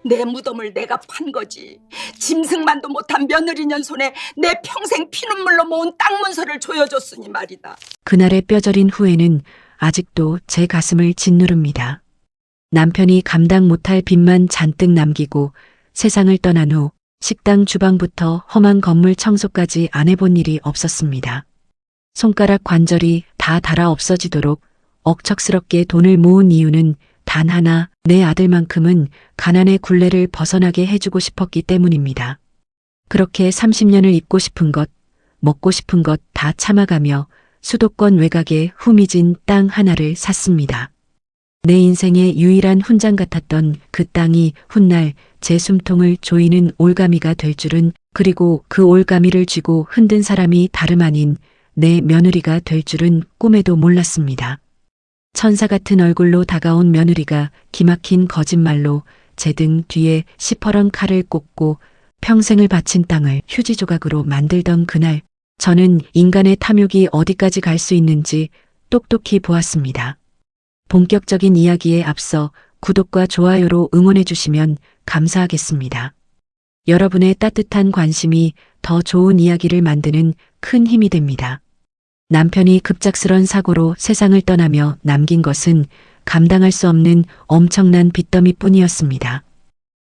내 무덤을 내가 판 거지. 짐승만도 못한 며느리년 손에 내 평생 피눈물로 모은 땅 문서를 조여줬으니 말이다. 그날의 뼈저린 후회는 아직도 제 가슴을 짓누릅니다. 남편이 감당 못할 빚만 잔뜩 남기고 세상을 떠난 후 식당 주방부터 험한 건물 청소까지 안 해본 일이 없었습니다. 손가락 관절이 다 닳아 없어지도록 억척스럽게 돈을 모은 이유는 단 하나, 내 아들만큼은 가난의 굴레를 벗어나게 해주고 싶었기 때문입니다. 그렇게 30년을 입고 싶은 것, 먹고 싶은 것 다 참아가며 수도권 외곽에 후미진 땅 하나를 샀습니다. 내 인생의 유일한 훈장 같았던 그 땅이 훗날 제 숨통을 조이는 올가미가 될 줄은, 그리고 그 올가미를 쥐고 흔든 사람이 다름 아닌 내 며느리가 될 줄은 꿈에도 몰랐습니다. 천사 같은 얼굴로 다가온 며느리가 기막힌 거짓말로 제 등 뒤에 시퍼런 칼을 꽂고 평생을 바친 땅을 휴지 조각으로 만들던 그날, 저는 인간의 탐욕이 어디까지 갈 수 있는지 똑똑히 보았습니다. 본격적인 이야기에 앞서 구독과 좋아요로 응원해 주시면 감사하겠습니다. 여러분의 따뜻한 관심이 더 좋은 이야기를 만드는 큰 힘이 됩니다. 남편이 급작스런 사고로 세상을 떠나며 남긴 것은 감당할 수 없는 엄청난 빚더미뿐이었습니다.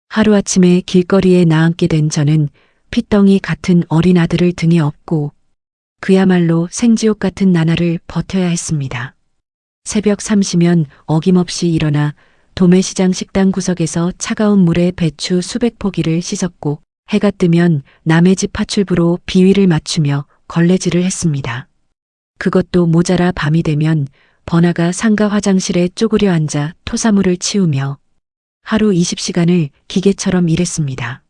하루아침에 길거리에 나앉게 된 저는 핏덩이 같은 어린 아들을 등에 업고 그야말로 생지옥 같은 나날을 버텨야 했습니다. 새벽 3시면 어김없이 일어나 도매시장 식당 구석에서 차가운 물에 배추 수백 포기를 씻었고, 해가 뜨면 남의 집 파출부로 비위를 맞추며 걸레질을 했습니다. 그것도 모자라 밤이 되면 번화가 상가 화장실에 쪼그려 앉아 토사물을 치우며 하루 20시간을 기계처럼 일했습니다.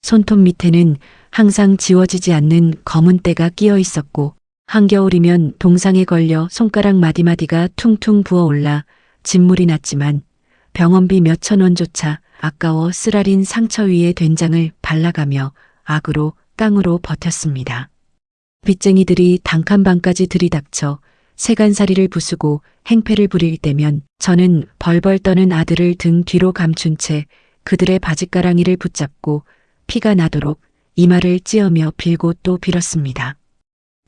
손톱 밑에는 항상 지워지지 않는 검은 때가 끼어 있었고, 한겨울이면 동상에 걸려 손가락 마디마디가 퉁퉁 부어올라 진물이 났지만 병원비 몇천 원조차 아까워 쓰라린 상처 위에 된장을 발라가며 악으로 깡으로 버텼습니다. 빚쟁이들이 단칸방까지 들이닥쳐 세간살이를 부수고 행패를 부릴 때면 저는 벌벌 떠는 아들을 등 뒤로 감춘 채 그들의 바짓가랑이를 붙잡고 피가 나도록 이마를 찧으며 빌고 또 빌었습니다.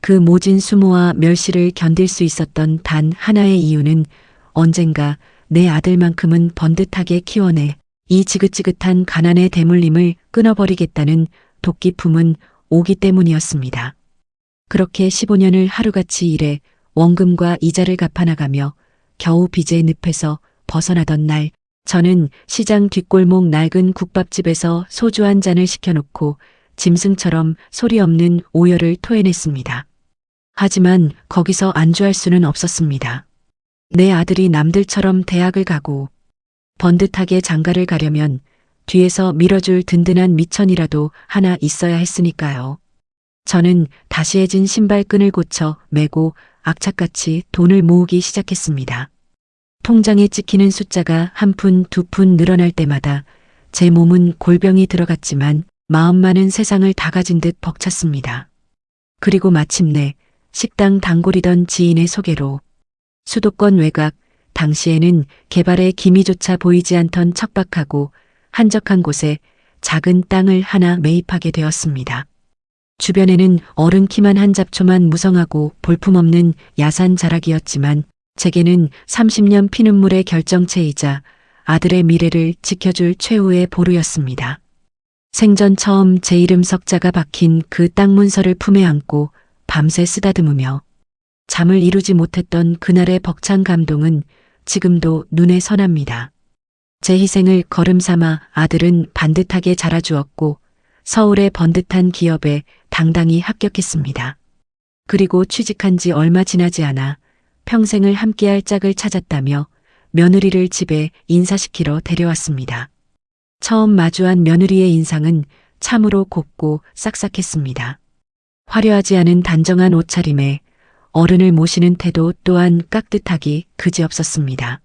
그 모진 수모와 멸시를 견딜 수 있었던 단 하나의 이유는 언젠가 내 아들만큼은 번듯하게 키워내 이 지긋지긋한 가난의 대물림을 끊어버리겠다는 도끼 품은 오기 때문이었습니다. 그렇게 15년을 하루같이 일해 원금과 이자를 갚아나가며 겨우 빚의 늪에서 벗어나던 날, 저는 시장 뒷골목 낡은 국밥집에서 소주 한 잔을 시켜놓고 짐승처럼 소리 없는 오열을 토해냈습니다. 하지만 거기서 안주할 수는 없었습니다. 내 아들이 남들처럼 대학을 가고 번듯하게 장가를 가려면 뒤에서 밀어줄 든든한 미천이라도 하나 있어야 했으니까요. 저는 다시해진 신발끈을 고쳐 매고 악착같이 돈을 모으기 시작했습니다. 통장에 찍히는 숫자가 한 푼, 두 푼 늘어날 때마다 제 몸은 골병이 들어갔지만 마음만은 세상을 다 가진 듯 벅찼습니다. 그리고 마침내 식당 단골이던 지인의 소개로 수도권 외곽, 당시에는 개발의 기미조차 보이지 않던 척박하고 한적한 곳에 작은 땅을 하나 매입하게 되었습니다. 주변에는 어른 키만 한 잡초만 무성하고 볼품없는 야산 자락이었지만 제게는 30년 피눈물의 결정체이자 아들의 미래를 지켜줄 최후의 보루였습니다. 생전 처음 제 이름 석자가 박힌 그 땅 문서를 품에 안고 밤새 쓰다듬으며 잠을 이루지 못했던 그날의 벅찬 감동은 지금도 눈에 선합니다. 제 희생을 거름삼아 아들은 반듯하게 자라주었고 서울의 번듯한 기업에 당당히 합격했습니다. 그리고 취직한 지 얼마 지나지 않아 평생을 함께할 짝을 찾았다며 며느리를 집에 인사시키러 데려왔습니다. 처음 마주한 며느리의 인상은 참으로 곱고 싹싹했습니다. 화려하지 않은 단정한 옷차림에 어른을 모시는 태도 또한 깍듯하기 그지없었습니다.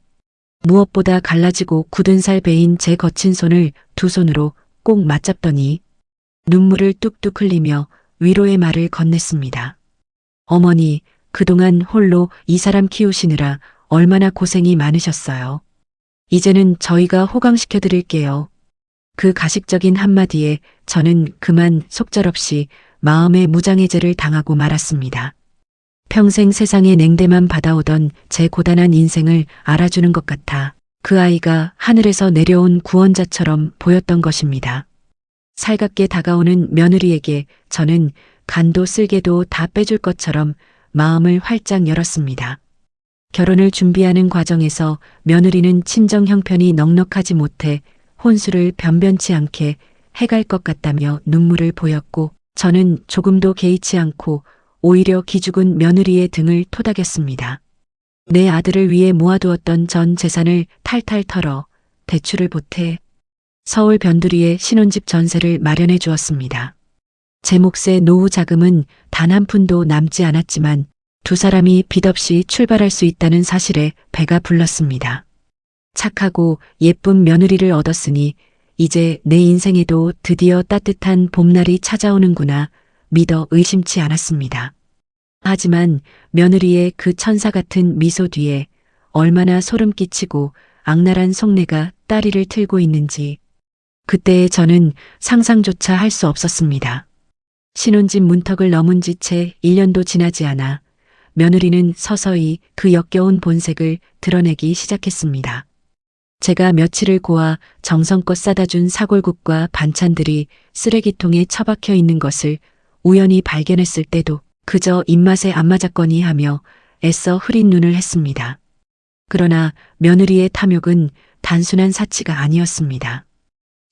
무엇보다 갈라지고 굳은 살 베인 제 거친 손을 두 손으로 꼭 맞잡더니 눈물을 뚝뚝 흘리며 위로의 말을 건넸습니다. 어머니, 그동안 홀로 이 사람 키우시느라 얼마나 고생이 많으셨어요. 이제는 저희가 호강시켜 드릴게요. 그 가식적인 한마디에 저는 그만 속절없이 마음의 무장해제를 당하고 말았습니다. 평생 세상의 냉대만 받아오던 제 고단한 인생을 알아주는 것 같아 그 아이가 하늘에서 내려온 구원자처럼 보였던 것입니다. 살갑게 다가오는 며느리에게 저는 간도 쓸개도 다 빼줄 것처럼 마음을 활짝 열었습니다. 결혼을 준비하는 과정에서 며느리는 친정 형편이 넉넉하지 못해 혼수를 변변치 않게 해갈 것 같다며 눈물을 보였고 저는 조금도 개의치 않고 오히려 기죽은 며느리의 등을 토닥였습니다. 내 아들을 위해 모아두었던 전 재산을 탈탈 털어 대출을 보태 서울 변두리에 신혼집 전세를 마련해 주었습니다. 제 몫의 노후 자금은 단 한 푼도 남지 않았지만 두 사람이 빚 없이 출발할 수 있다는 사실에 배가 불렀습니다. 착하고 예쁜 며느리를 얻었으니 이제 내 인생에도 드디어 따뜻한 봄날이 찾아오는구나 믿어 의심치 않았습니다. 하지만 며느리의 그 천사 같은 미소 뒤에 얼마나 소름 끼치고 악랄한 속내가 따리를 틀고 있는지 그때의 저는 상상조차 할 수 없었습니다. 신혼집 문턱을 넘은 지 채 1년도 지나지 않아 며느리는 서서히 그 역겨운 본색을 드러내기 시작했습니다. 제가 며칠을 고아 정성껏 싸다 준 사골국과 반찬들이 쓰레기통에 처박혀 있는 것을 우연히 발견했을 때도 그저 입맛에 안 맞았거니 하며 애써 흐린 눈을 했습니다. 그러나 며느리의 탐욕은 단순한 사치가 아니었습니다.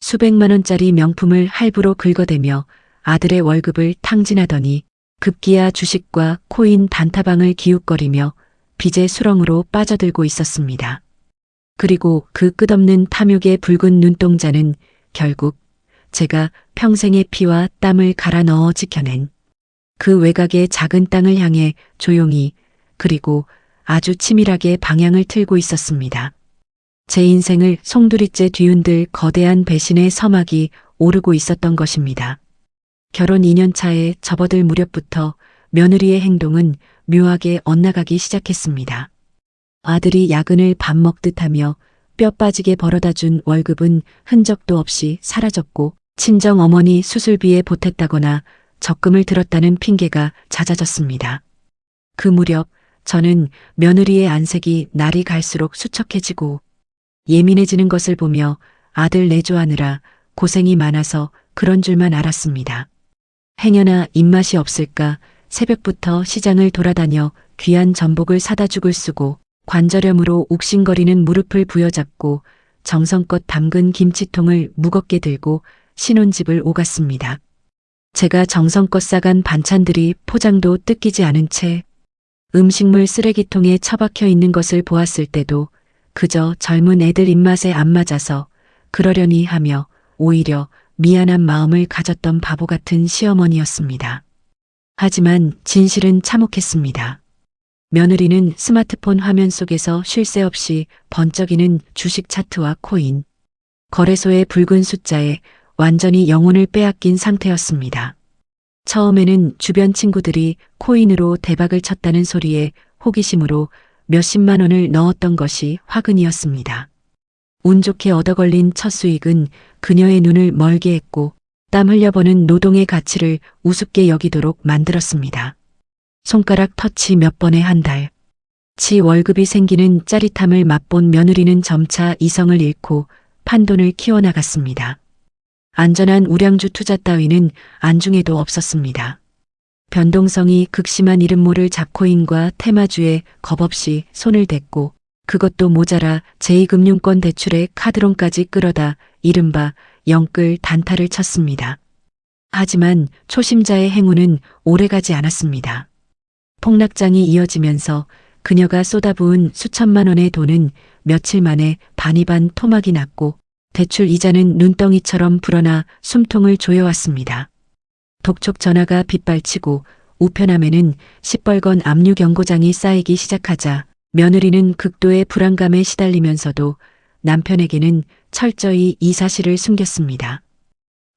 수백만 원짜리 명품을 할부로 긁어대며 아들의 월급을 탕진하더니 급기야 주식과 코인 단타방을 기웃거리며 빚의 수렁으로 빠져들고 있었습니다. 그리고 그 끝없는 탐욕의 붉은 눈동자는 결국 제가 평생의 피와 땀을 갈아 넣어 지켜낸 그 외곽의 작은 땅을 향해 조용히 그리고 아주 치밀하게 방향을 틀고 있었습니다. 제 인생을 송두리째 뒤흔들 거대한 배신의 서막이 오르고 있었던 것입니다. 결혼 2년 차에 접어들 무렵부터 며느리의 행동은 묘하게 엇나가기 시작했습니다. 아들이 야근을 밥 먹듯 하며 뼈 빠지게 벌어다 준 월급은 흔적도 없이 사라졌고 친정 어머니 수술비에 보탰다거나 적금을 들었다는 핑계가 잦아졌습니다. 그 무렵 저는 며느리의 안색이 날이 갈수록 수척해지고 예민해지는 것을 보며 아들 내조하느라 고생이 많아서 그런 줄만 알았습니다. 행여나 입맛이 없을까 새벽부터 시장을 돌아다녀 귀한 전복을 사다 죽을 쓰고 관절염으로 욱신거리는 무릎을 부여잡고 정성껏 담근 김치통을 무겁게 들고 신혼집을 오갔습니다. 제가 정성껏 싸간 반찬들이 포장도 뜯기지 않은 채 음식물 쓰레기통에 처박혀 있는 것을 보았을 때도 그저 젊은 애들 입맛에 안 맞아서 그러려니 하며 오히려 미안한 마음을 가졌던 바보 같은 시어머니였습니다. 하지만 진실은 참혹했습니다. 며느리는 스마트폰 화면 속에서 쉴 새 없이 번쩍이는 주식 차트와 코인, 거래소의 붉은 숫자에 완전히 영혼을 빼앗긴 상태였습니다. 처음에는 주변 친구들이 코인으로 대박을 쳤다는 소리에 호기심으로 몇십만 원을 넣었던 것이 화근이었습니다. 운 좋게 얻어 걸린 첫 수익은 그녀의 눈을 멀게 했고 땀 흘려버는 노동의 가치를 우습게 여기도록 만들었습니다. 손가락 터치 몇 번에 한 달. 치 월급이 생기는 짜릿함을 맛본 며느리는 점차 이성을 잃고 판돈을 키워나갔습니다. 안전한 우량주 투자 따위는 안중에도 없었습니다. 변동성이 극심한 이름 모를 잡코인과 테마주에 겁없이 손을 댔고 그것도 모자라 제2금융권 대출에 카드론까지 끌어다 이른바 영끌 단타를 쳤습니다. 하지만 초심자의 행운은 오래가지 않았습니다. 폭락장이 이어지면서 그녀가 쏟아부은 수천만 원의 돈은 며칠 만에 반이반 토막이 났고 대출 이자는 눈덩이처럼 불어나 숨통을 조여왔습니다. 독촉 전화가 빗발치고 우편함에는 시뻘건 압류 경고장이 쌓이기 시작하자 며느리는 극도의 불안감에 시달리면서도 남편에게는 철저히 이 사실을 숨겼습니다.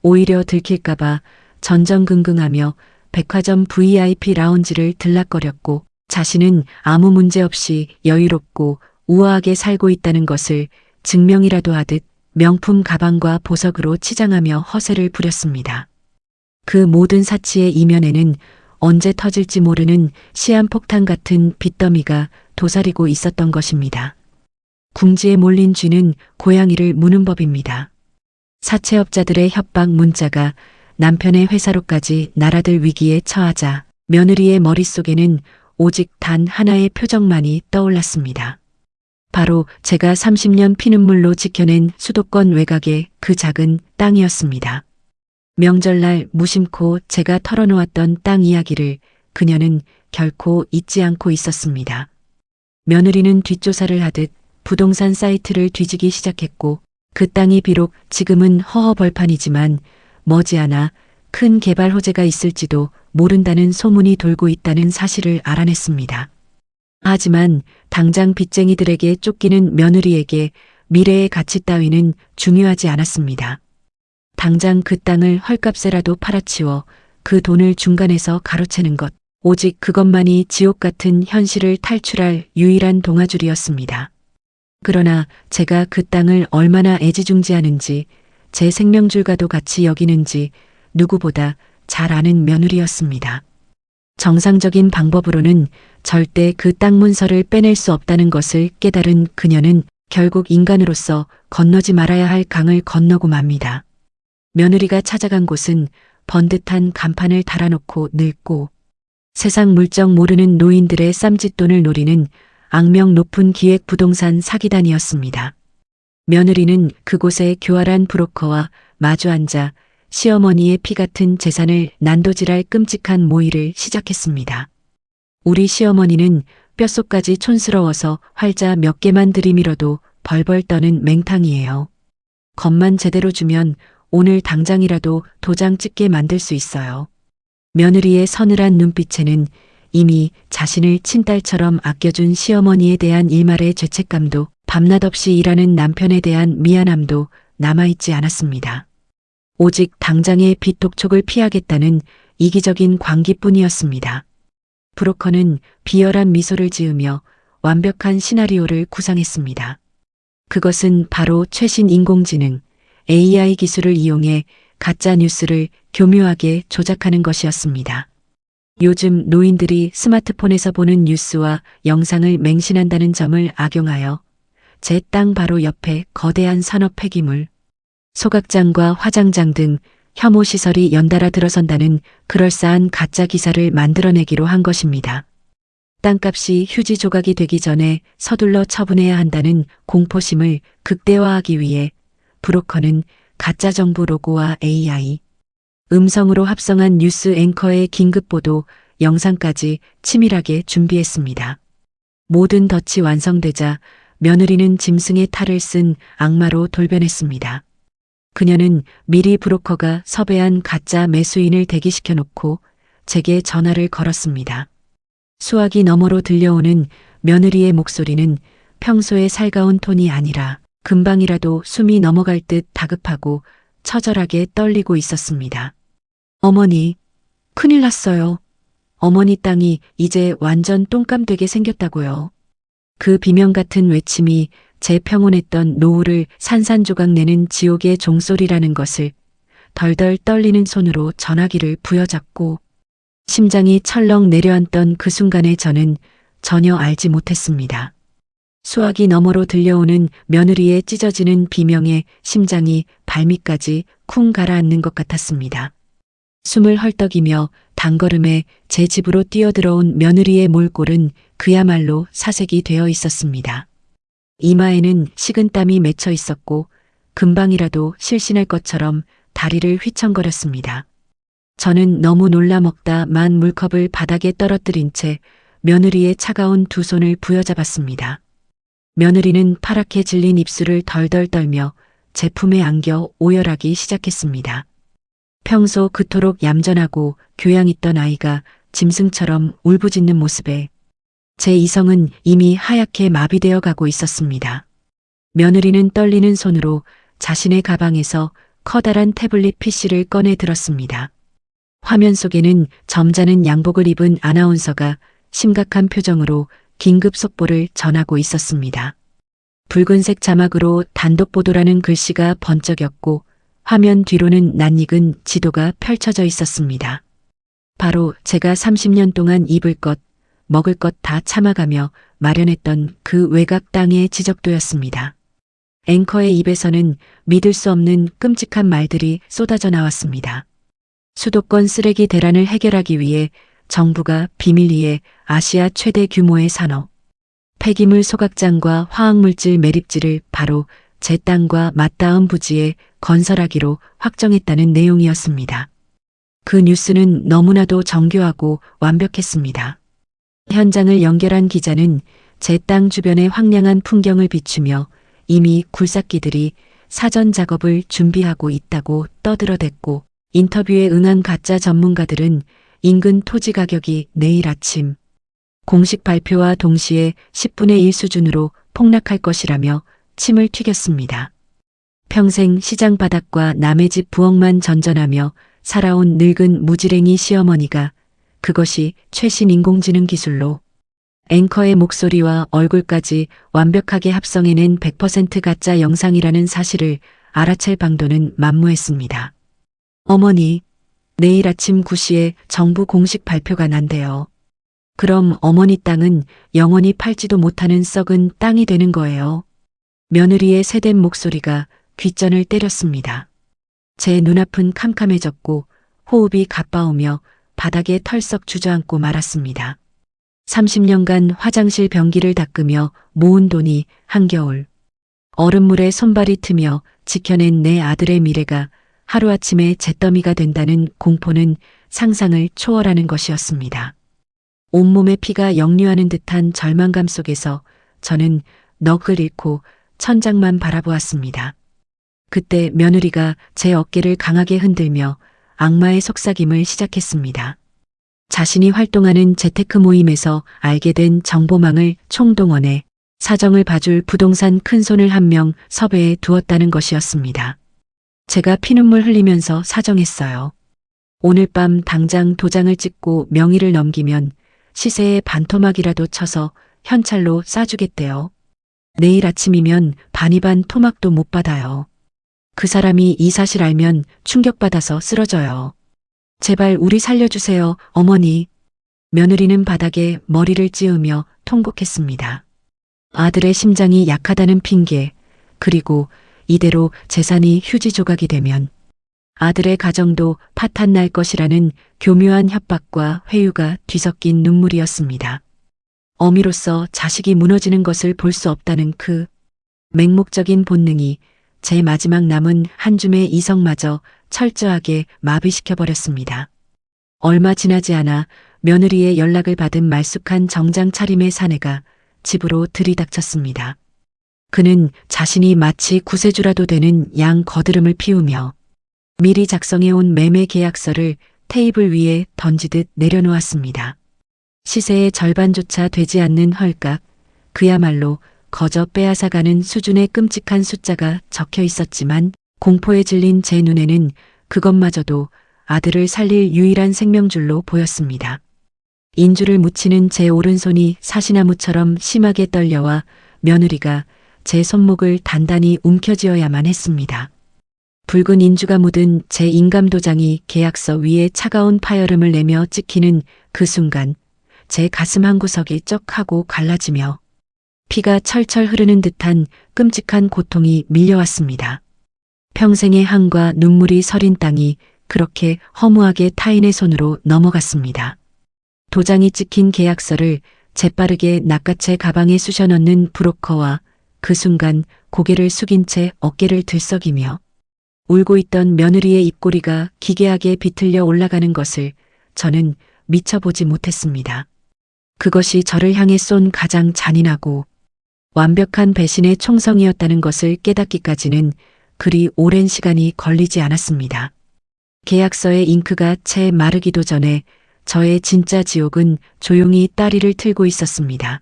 오히려 들킬까봐 전전긍긍하며 백화점 VIP 라운지를 들락거렸고 자신은 아무 문제 없이 여유롭고 우아하게 살고 있다는 것을 증명이라도 하듯 명품 가방과 보석으로 치장하며 허세를 부렸습니다. 그 모든 사치의 이면에는 언제 터질지 모르는 시한폭탄 같은 빚더미가 도사리고 있었던 것입니다. 궁지에 몰린 쥐는 고양이를 무는 법입니다. 사채업자들의 협박 문자가 남편의 회사로까지 날아들 위기에 처하자 며느리의 머릿속에는 오직 단 하나의 표정만이 떠올랐습니다. 바로 제가 30년 피눈물로 지켜낸 수도권 외곽의 그 작은 땅이었습니다. 명절날 무심코 제가 털어놓았던 땅 이야기를 그녀는 결코 잊지 않고 있었습니다. 며느리는 뒷조사를 하듯 부동산 사이트를 뒤지기 시작했고 그 땅이 비록 지금은 허허벌판이지만 머지않아 큰 개발 호재가 있을지도 모른다는 소문이 돌고 있다는 사실을 알아냈습니다. 하지만 당장 빚쟁이들에게 쫓기는 며느리에게 미래의 가치 따위는 중요하지 않았습니다. 당장 그 땅을 헐값에라도 팔아치워 그 돈을 중간에서 가로채는 것, 오직 그것만이 지옥 같은 현실을 탈출할 유일한 동아줄이었습니다. 그러나 제가 그 땅을 얼마나 애지중지하는지, 제 생명줄과도 같이 여기는지 누구보다 잘 아는 며느리였습니다. 정상적인 방법으로는 절대 그 땅 문서를 빼낼 수 없다는 것을 깨달은 그녀는 결국 인간으로서 건너지 말아야 할 강을 건너고 맙니다. 며느리가 찾아간 곳은 번듯한 간판을 달아놓고 늙고 세상 물정 모르는 노인들의 쌈짓돈을 노리는 악명 높은 기획 부동산 사기단이었습니다. 며느리는 그곳의 교활한 브로커와 마주 앉아 시어머니의 피 같은 재산을 난도질할 끔찍한 모의를 시작했습니다. 우리 시어머니는 뼛속까지 촌스러워서 활자 몇 개만 들이밀어도 벌벌 떠는 맹탕이에요. 겁만 제대로 주면 오늘 당장이라도 도장 찍게 만들 수 있어요. 며느리의 서늘한 눈빛에는 이미 자신을 친딸처럼 아껴준 시어머니에 대한 일말의 죄책감도 밤낮 없이 일하는 남편에 대한 미안함도 남아있지 않았습니다. 오직 당장의 빚 독촉을 피하겠다는 이기적인 광기뿐이었습니다. 브로커는 비열한 미소를 지으며 완벽한 시나리오를 구상했습니다. 그것은 바로 최신 인공지능, AI 기술을 이용해 가짜 뉴스를 교묘하게 조작하는 것이었습니다. 요즘 노인들이 스마트폰에서 보는 뉴스와 영상을 맹신한다는 점을 악용하여 제 땅 바로 옆에 거대한 산업 폐기물, 소각장과 화장장 등 혐오시설이 연달아 들어선다는 그럴싸한 가짜 기사를 만들어내기로 한 것입니다. 땅값이 휴지 조각이 되기 전에 서둘러 처분해야 한다는 공포심을 극대화하기 위해 브로커는 가짜 정부 로고와 AI, 음성으로 합성한 뉴스 앵커의 긴급보도 영상까지 치밀하게 준비했습니다. 모든 덫이 완성되자 며느리는 짐승의 탈을 쓴 악마로 돌변했습니다. 그녀는 미리 브로커가 섭외한 가짜 매수인을 대기시켜 놓고 제게 전화를 걸었습니다. 수화기 너머로 들려오는 며느리의 목소리는 평소의 살가운 톤이 아니라 금방이라도 숨이 넘어갈 듯 다급하고 처절하게 떨리고 있었습니다. 어머니, 큰일 났어요. 어머니 땅이 이제 완전 똥감되게 생겼다고요. 그 비명 같은 외침이 제 평온했던 노후를 산산조각 내는 지옥의 종소리라는 것을 덜덜 떨리는 손으로 전화기를 부여잡고 심장이 철렁 내려앉던 그 순간에 저는 전혀 알지 못했습니다. 수화기 너머로 들려오는 며느리의 찢어지는 비명에 심장이 발밑까지 쿵 가라앉는 것 같았습니다. 숨을 헐떡이며 단걸음에 제 집으로 뛰어들어온 며느리의 몰골은 그야말로 사색이 되어 있었습니다. 이마에는 식은땀이 맺혀 있었고 금방이라도 실신할 것처럼 다리를 휘청거렸습니다. 저는 너무 놀라 먹다 만 물컵을 바닥에 떨어뜨린 채 며느리의 차가운 두 손을 부여잡았습니다. 며느리는 파랗게 질린 입술을 덜덜 떨며 제 품에 안겨 오열하기 시작했습니다. 평소 그토록 얌전하고 교양 있던 아이가 짐승처럼 울부짖는 모습에 제 이성은 이미 하얗게 마비되어 가고 있었습니다. 며느리는 떨리는 손으로 자신의 가방에서 커다란 태블릿 PC를 꺼내 들었습니다. 화면 속에는 점잖은 양복을 입은 아나운서가 심각한 표정으로 긴급 속보를 전하고 있었습니다. 붉은색 자막으로 단독 보도라는 글씨가 번쩍였고 화면 뒤로는 낯익은 지도가 펼쳐져 있었습니다. 바로 제가 30년 동안 입을 것, 먹을 것 다 참아가며 마련했던 그 외곽 땅의 지적도였습니다. 앵커의 입에서는 믿을 수 없는 끔찍한 말들이 쏟아져 나왔습니다. 수도권 쓰레기 대란을 해결하기 위해 정부가 비밀리에 아시아 최대 규모의 산업, 폐기물 소각장과 화학물질 매립지를 바로 제 땅과 맞닿은 부지에 건설하기로 확정했다는 내용이었습니다. 그 뉴스는 너무나도 정교하고 완벽했습니다. 현장을 연결한 기자는 제 땅 주변의 황량한 풍경을 비추며 이미 굴삭기들이 사전 작업을 준비하고 있다고 떠들어댔고 인터뷰에 응한 가짜 전문가들은 인근 토지 가격이 내일 아침 공식 발표와 동시에 10분의 1 수준으로 폭락할 것이라며 침을 튀겼습니다. 평생 시장 바닥과 남의 집 부엌만 전전하며 살아온 늙은 무지랭이 시어머니가 그것이 최신 인공지능 기술로 앵커의 목소리와 얼굴까지 완벽하게 합성해낸 100% 가짜 영상이라는 사실을 알아챌 방도는 만무했습니다. 어머니, 내일 아침 9시에 정부 공식 발표가 난대요. 그럼 어머니 땅은 영원히 팔지도 못하는 썩은 땅이 되는 거예요. 며느리의 새된 목소리가 귓전을 때렸습니다. 제 눈앞은 캄캄해졌고 호흡이 가빠오며 바닥에 털썩 주저앉고 말았습니다. 30년간 화장실 변기를 닦으며 모은 돈이 한겨울 얼음물에 손발이 트며 지켜낸 내 아들의 미래가 하루아침에 잿더미가 된다는 공포는 상상을 초월하는 것이었습니다. 온몸의 피가 역류하는 듯한 절망감 속에서 저는 넋을 잃고 천장만 바라보았습니다. 그때 며느리가 제 어깨를 강하게 흔들며 악마의 속삭임을 시작했습니다. 자신이 활동하는 재테크 모임에서 알게 된 정보망을 총동원해 사정을 봐줄 부동산 큰손을 한 명 섭외해 두었다는 것이었습니다. 제가 피눈물 흘리면서 사정했어요. 오늘 밤 당장 도장을 찍고 명의를 넘기면 시세에 반토막이라도 쳐서 현찰로 싸주겠대요. 내일 아침이면 반이반 토막도 못 받아요. 그 사람이 이 사실 알면 충격받아서 쓰러져요. 제발 우리 살려주세요, 어머니. 며느리는 바닥에 머리를 찌우며 통곡했습니다. 아들의 심장이 약하다는 핑계, 그리고 이대로 재산이 휴지 조각이 되면 아들의 가정도 파탄 날 것이라는 교묘한 협박과 회유가 뒤섞인 눈물이었습니다. 어미로서 자식이 무너지는 것을 볼 수 없다는 그 맹목적인 본능이 제 마지막 남은 한 줌의 이성마저 철저하게 마비시켜버렸습니다. 얼마 지나지 않아 며느리의 연락을 받은 말쑥한 정장 차림의 사내가 집으로 들이닥쳤습니다. 그는 자신이 마치 구세주라도 되는 양 거드름을 피우며 미리 작성해온 매매 계약서를 테이블 위에 던지듯 내려놓았습니다. 시세의 절반조차 되지 않는 헐값, 그야말로 거저 빼앗아가는 수준의 끔찍한 숫자가 적혀 있었지만 공포에 질린 제 눈에는 그것마저도 아들을 살릴 유일한 생명줄로 보였습니다. 인주를 묻히는 제 오른손이 사시나무처럼 심하게 떨려와 며느리가 제 손목을 단단히 움켜쥐어야만 했습니다. 붉은 인주가 묻은 제 인감도장이 계약서 위에 차가운 파열음을 내며 찍히는 그 순간 제 가슴 한구석이 쩍 하고 갈라지며 피가 철철 흐르는 듯한 끔찍한 고통이 밀려왔습니다. 평생의 한과 눈물이 서린 땅이 그렇게 허무하게 타인의 손으로 넘어갔습니다. 도장이 찍힌 계약서를 재빠르게 낚아채 가방에 쑤셔 넣는 브로커와 그 순간 고개를 숙인 채 어깨를 들썩이며 울고 있던 며느리의 입꼬리가 기괴하게 비틀려 올라가는 것을 저는 미쳐보지 못했습니다. 그것이 저를 향해 쏜 가장 잔인하고 완벽한 배신의 총성이었다는 것을 깨닫기까지는 그리 오랜 시간이 걸리지 않았습니다. 계약서의 잉크가 채 마르기도 전에 저의 진짜 지옥은 조용히 따리를 틀고 있었습니다.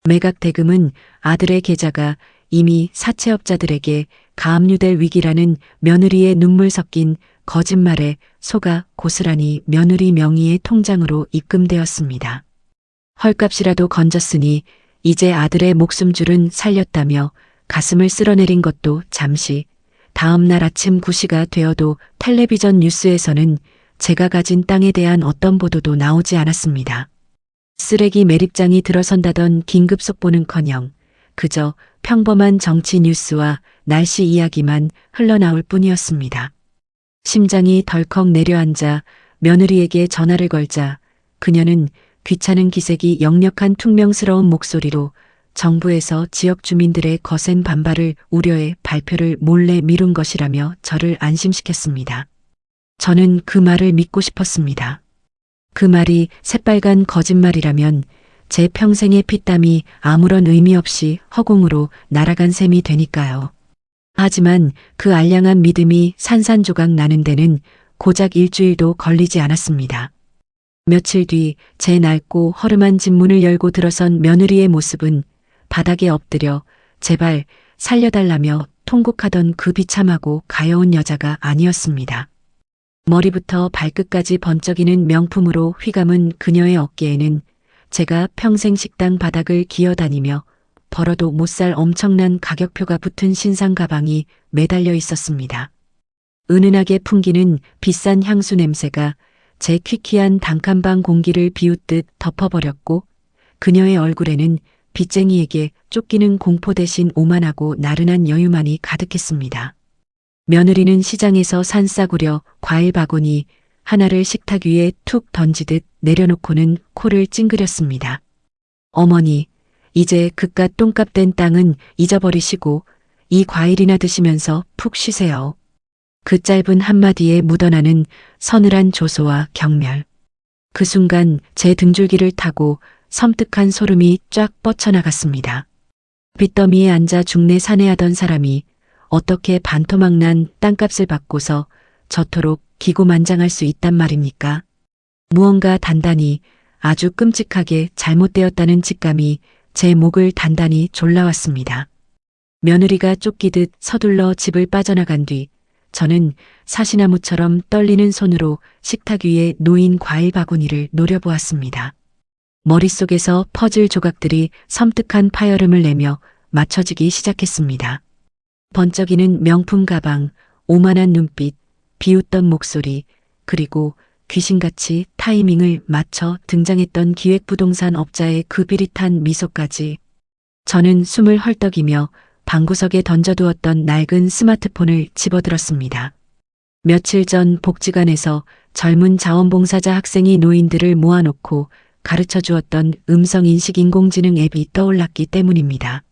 매각 대금은 아들의 계좌가 이미 사채업자들에게 가압류될 위기라는 며느리의 눈물 섞인 거짓말에 속아 고스란히 며느리 명의의 통장으로 입금되었습니다. 헐값이라도 건졌으니 이제 아들의 목숨줄은 살렸다며 가슴을 쓸어내린 것도 잠시, 다음 날 아침 9시가 되어도 텔레비전 뉴스에서는 제가 가진 땅에 대한 어떤 보도도 나오지 않았습니다. 쓰레기 매립장이 들어선다던 긴급 속보는커녕 그저 평범한 정치 뉴스와 날씨 이야기만 흘러나올 뿐이었습니다. 심장이 덜컥 내려앉아 며느리에게 전화를 걸자 그녀는 귀찮은 기색이 역력한 퉁명스러운 목소리로 정부에서 지역 주민들의 거센 반발을 우려해 발표를 몰래 미룬 것이라며 저를 안심시켰습니다. 저는 그 말을 믿고 싶었습니다. 그 말이 새빨간 거짓말이라면 제 평생의 피땀이 아무런 의미 없이 허공으로 날아간 셈이 되니까요. 하지만 그 알량한 믿음이 산산조각 나는 데는 고작 일주일도 걸리지 않았습니다. 며칠 뒤 제 낡고 허름한 집 문을 열고 들어선 며느리의 모습은 바닥에 엎드려 제발 살려달라며 통곡하던 그 비참하고 가여운 여자가 아니었습니다. 머리부터 발끝까지 번쩍이는 명품으로 휘감은 그녀의 어깨에는 제가 평생 식당 바닥을 기어다니며 벌어도 못 살 엄청난 가격표가 붙은 신상 가방이 매달려 있었습니다. 은은하게 풍기는 비싼 향수 냄새가 제 퀴퀴한 단칸방 공기를 비웃듯 덮어버렸고 그녀의 얼굴에는 빚쟁이에게 쫓기는 공포 대신 오만하고 나른한 여유만이 가득했습니다. 며느리는 시장에서 산 싸구려 과일 바구니 하나를 식탁 위에 툭 던지듯 내려놓고는 코를 찡그렸습니다. 어머니, 이제 그깟 똥값 된 땅은 잊어버리시고 이 과일이나 드시면서 푹 쉬세요. 그 짧은 한마디에 묻어나는 서늘한 조소와 경멸. 그 순간 제 등줄기를 타고 섬뜩한 소름이 쫙 뻗쳐나갔습니다. 빚더미에 앉아 중내 산해하던 사람이 어떻게 반토막난 땅값을 받고서 저토록 기고만장할 수 있단 말입니까? 무언가 단단히 아주 끔찍하게 잘못되었다는 직감이 제 목을 단단히 졸라왔습니다. 며느리가 쫓기듯 서둘러 집을 빠져나간 뒤 저는 사시나무처럼 떨리는 손으로 식탁 위에 놓인 과일 바구니를 노려보았습니다. 머릿속에서 퍼즐 조각들이 섬뜩한 파열음을 내며 맞춰지기 시작했습니다. 번쩍이는 명품 가방, 오만한 눈빛, 비웃던 목소리, 그리고 귀신같이 타이밍을 맞춰 등장했던 기획부동산 업자의 그 비릿한 미소까지. 저는 숨을 헐떡이며 방구석에 던져두었던 낡은 스마트폰을 집어들었습니다. 며칠 전 복지관에서 젊은 자원봉사자 학생이 노인들을 모아놓고 가르쳐 주었던 음성인식 인공지능 앱이 떠올랐기 때문입니다.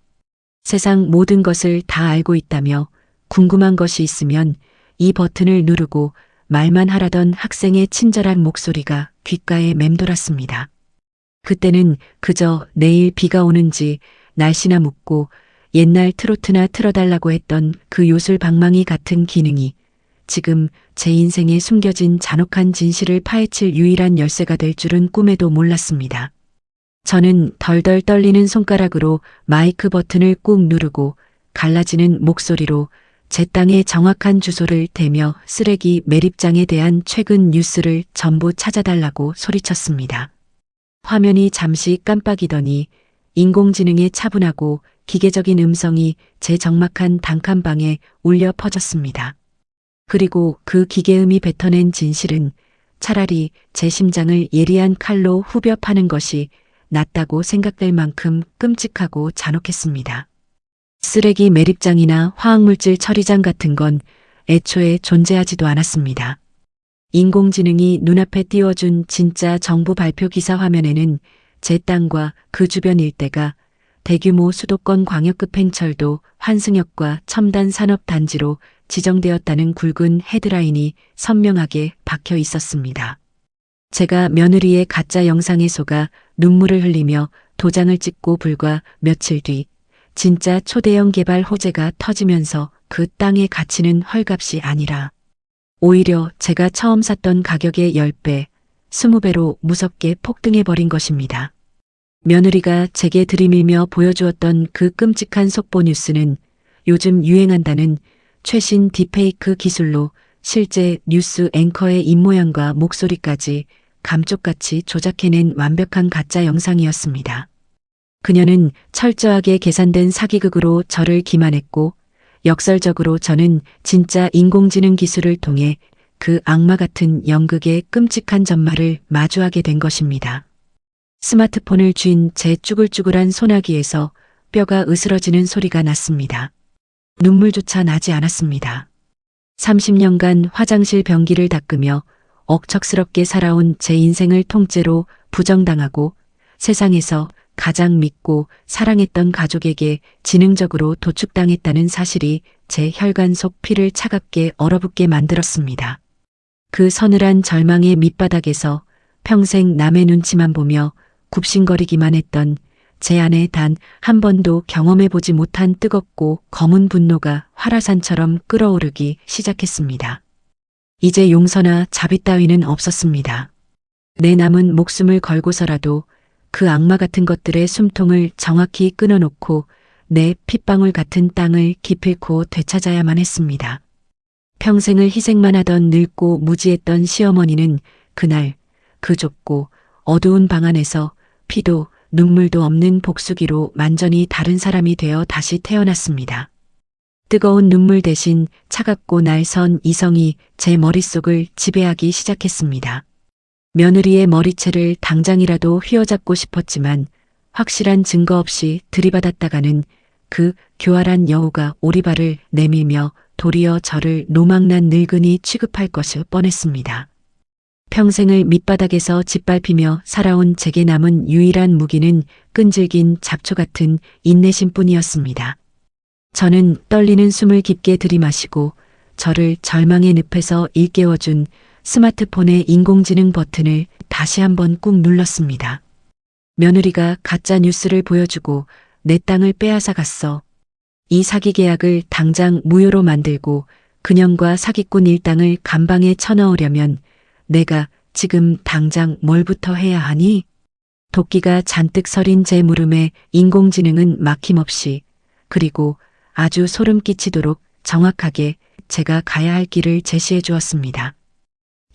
세상 모든 것을 다 알고 있다며 궁금한 것이 있으면 이 버튼을 누르고 말만 하라던 학생의 친절한 목소리가 귓가에 맴돌았습니다. 그때는 그저 내일 비가 오는지 날씨나 묻고 옛날 트로트나 틀어달라고 했던 그 요술방망이 같은 기능이 지금 제 인생에 숨겨진 잔혹한 진실을 파헤칠 유일한 열쇠가 될 줄은 꿈에도 몰랐습니다. 저는 덜덜 떨리는 손가락으로 마이크 버튼을 꾹 누르고 갈라지는 목소리로 제 땅의 정확한 주소를 대며 쓰레기 매립장에 대한 최근 뉴스를 전부 찾아달라고 소리쳤습니다. 화면이 잠시 깜빡이더니 인공지능의 차분하고 기계적인 음성이 제 적막한 단칸방에 울려 퍼졌습니다. 그리고 그 기계음이 뱉어낸 진실은 차라리 제 심장을 예리한 칼로 후벼 파는 것이 낫다고 생각될 만큼 끔찍하고 잔혹했습니다. 쓰레기 매립장이나 화학물질 처리장 같은 건 애초에 존재하지도 않았습니다. 인공지능이 눈앞에 띄워준 진짜 정부 발표 기사 화면에는 제 땅과 그 주변 일대가 대규모 수도권 광역급 행철도 환승역과 첨단 산업단지로 지정되었다는 굵은 헤드라인이 선명하게 박혀 있었습니다. 제가 며느리의 가짜 영상에 속아 눈물을 흘리며 도장을 찍고 불과 며칠 뒤 진짜 초대형 개발 호재가 터지면서 그 땅의 가치는 헐값이 아니라 오히려 제가 처음 샀던 가격의 10배, 20배로 무섭게 폭등해버린 것입니다. 며느리가 제게 들이밀며 보여주었던 그 끔찍한 속보 뉴스는 요즘 유행한다는 최신 딥페이크 기술로 실제 뉴스 앵커의 입모양과 목소리까지 감쪽같이 조작해낸 완벽한 가짜 영상이었습니다. 그녀는 철저하게 계산된 사기극으로 저를 기만했고 역설적으로 저는 진짜 인공지능 기술을 통해 그 악마 같은 연극의 끔찍한 전말을 마주하게 된 것입니다. 스마트폰을 쥔 제 쭈글쭈글한 소나기에서 뼈가 으스러지는 소리가 났습니다. 눈물조차 나지 않았습니다. 30년간 화장실 변기를 닦으며 억척스럽게 살아온 제 인생을 통째로 부정당하고 세상에서 가장 믿고 사랑했던 가족에게 지능적으로 도축당했다는 사실이 제 혈관 속 피를 차갑게 얼어붙게 만들었습니다. 그 서늘한 절망의 밑바닥에서 평생 남의 눈치만 보며 굽신거리기만 했던 제 안에 단 한 번도 경험해보지 못한 뜨겁고 검은 분노가 활화산처럼 끓어오르기 시작했습니다. 이제 용서나 자비 따위는 없었습니다. 내 남은 목숨을 걸고서라도 그 악마 같은 것들의 숨통을 정확히 끊어놓고 내 핏방울 같은 땅을 기필코 되찾아야만 했습니다. 평생을 희생만 하던 늙고 무지했던 시어머니는 그날 그 좁고 어두운 방 안에서 피도 눈물도 없는 복수기로 완전히 다른 사람이 되어 다시 태어났습니다. 뜨거운 눈물 대신 차갑고 날선 이성이 제 머릿속을 지배하기 시작했습니다. 며느리의 머리채를 당장이라도 휘어잡고 싶었지만 확실한 증거 없이 들이받았다가는 그 교활한 여우가 오리발을 내밀며 도리어 저를 노망난 늙은이 취급할 것을 뻔했습니다. 평생을 밑바닥에서 짓밟히며 살아온 제게 남은 유일한 무기는 끈질긴 잡초 같은 인내심뿐이었습니다. 저는 떨리는 숨을 깊게 들이마시고 저를 절망의 늪에서 일깨워준 스마트폰의 인공지능 버튼을 다시 한번 꾹 눌렀습니다. 며느리가 가짜 뉴스를 보여주고 내 땅을 빼앗아 갔어. 이 사기 계약을 당장 무효로 만들고 그년과 사기꾼 일당을 감방에 쳐넣으려면 내가 지금 당장 뭘부터 해야 하니? 도끼가 잔뜩 서린 제 물음에 인공지능은 막힘없이 그리고 아주 소름 끼치도록 정확하게 제가 가야 할 길을 제시해 주었습니다.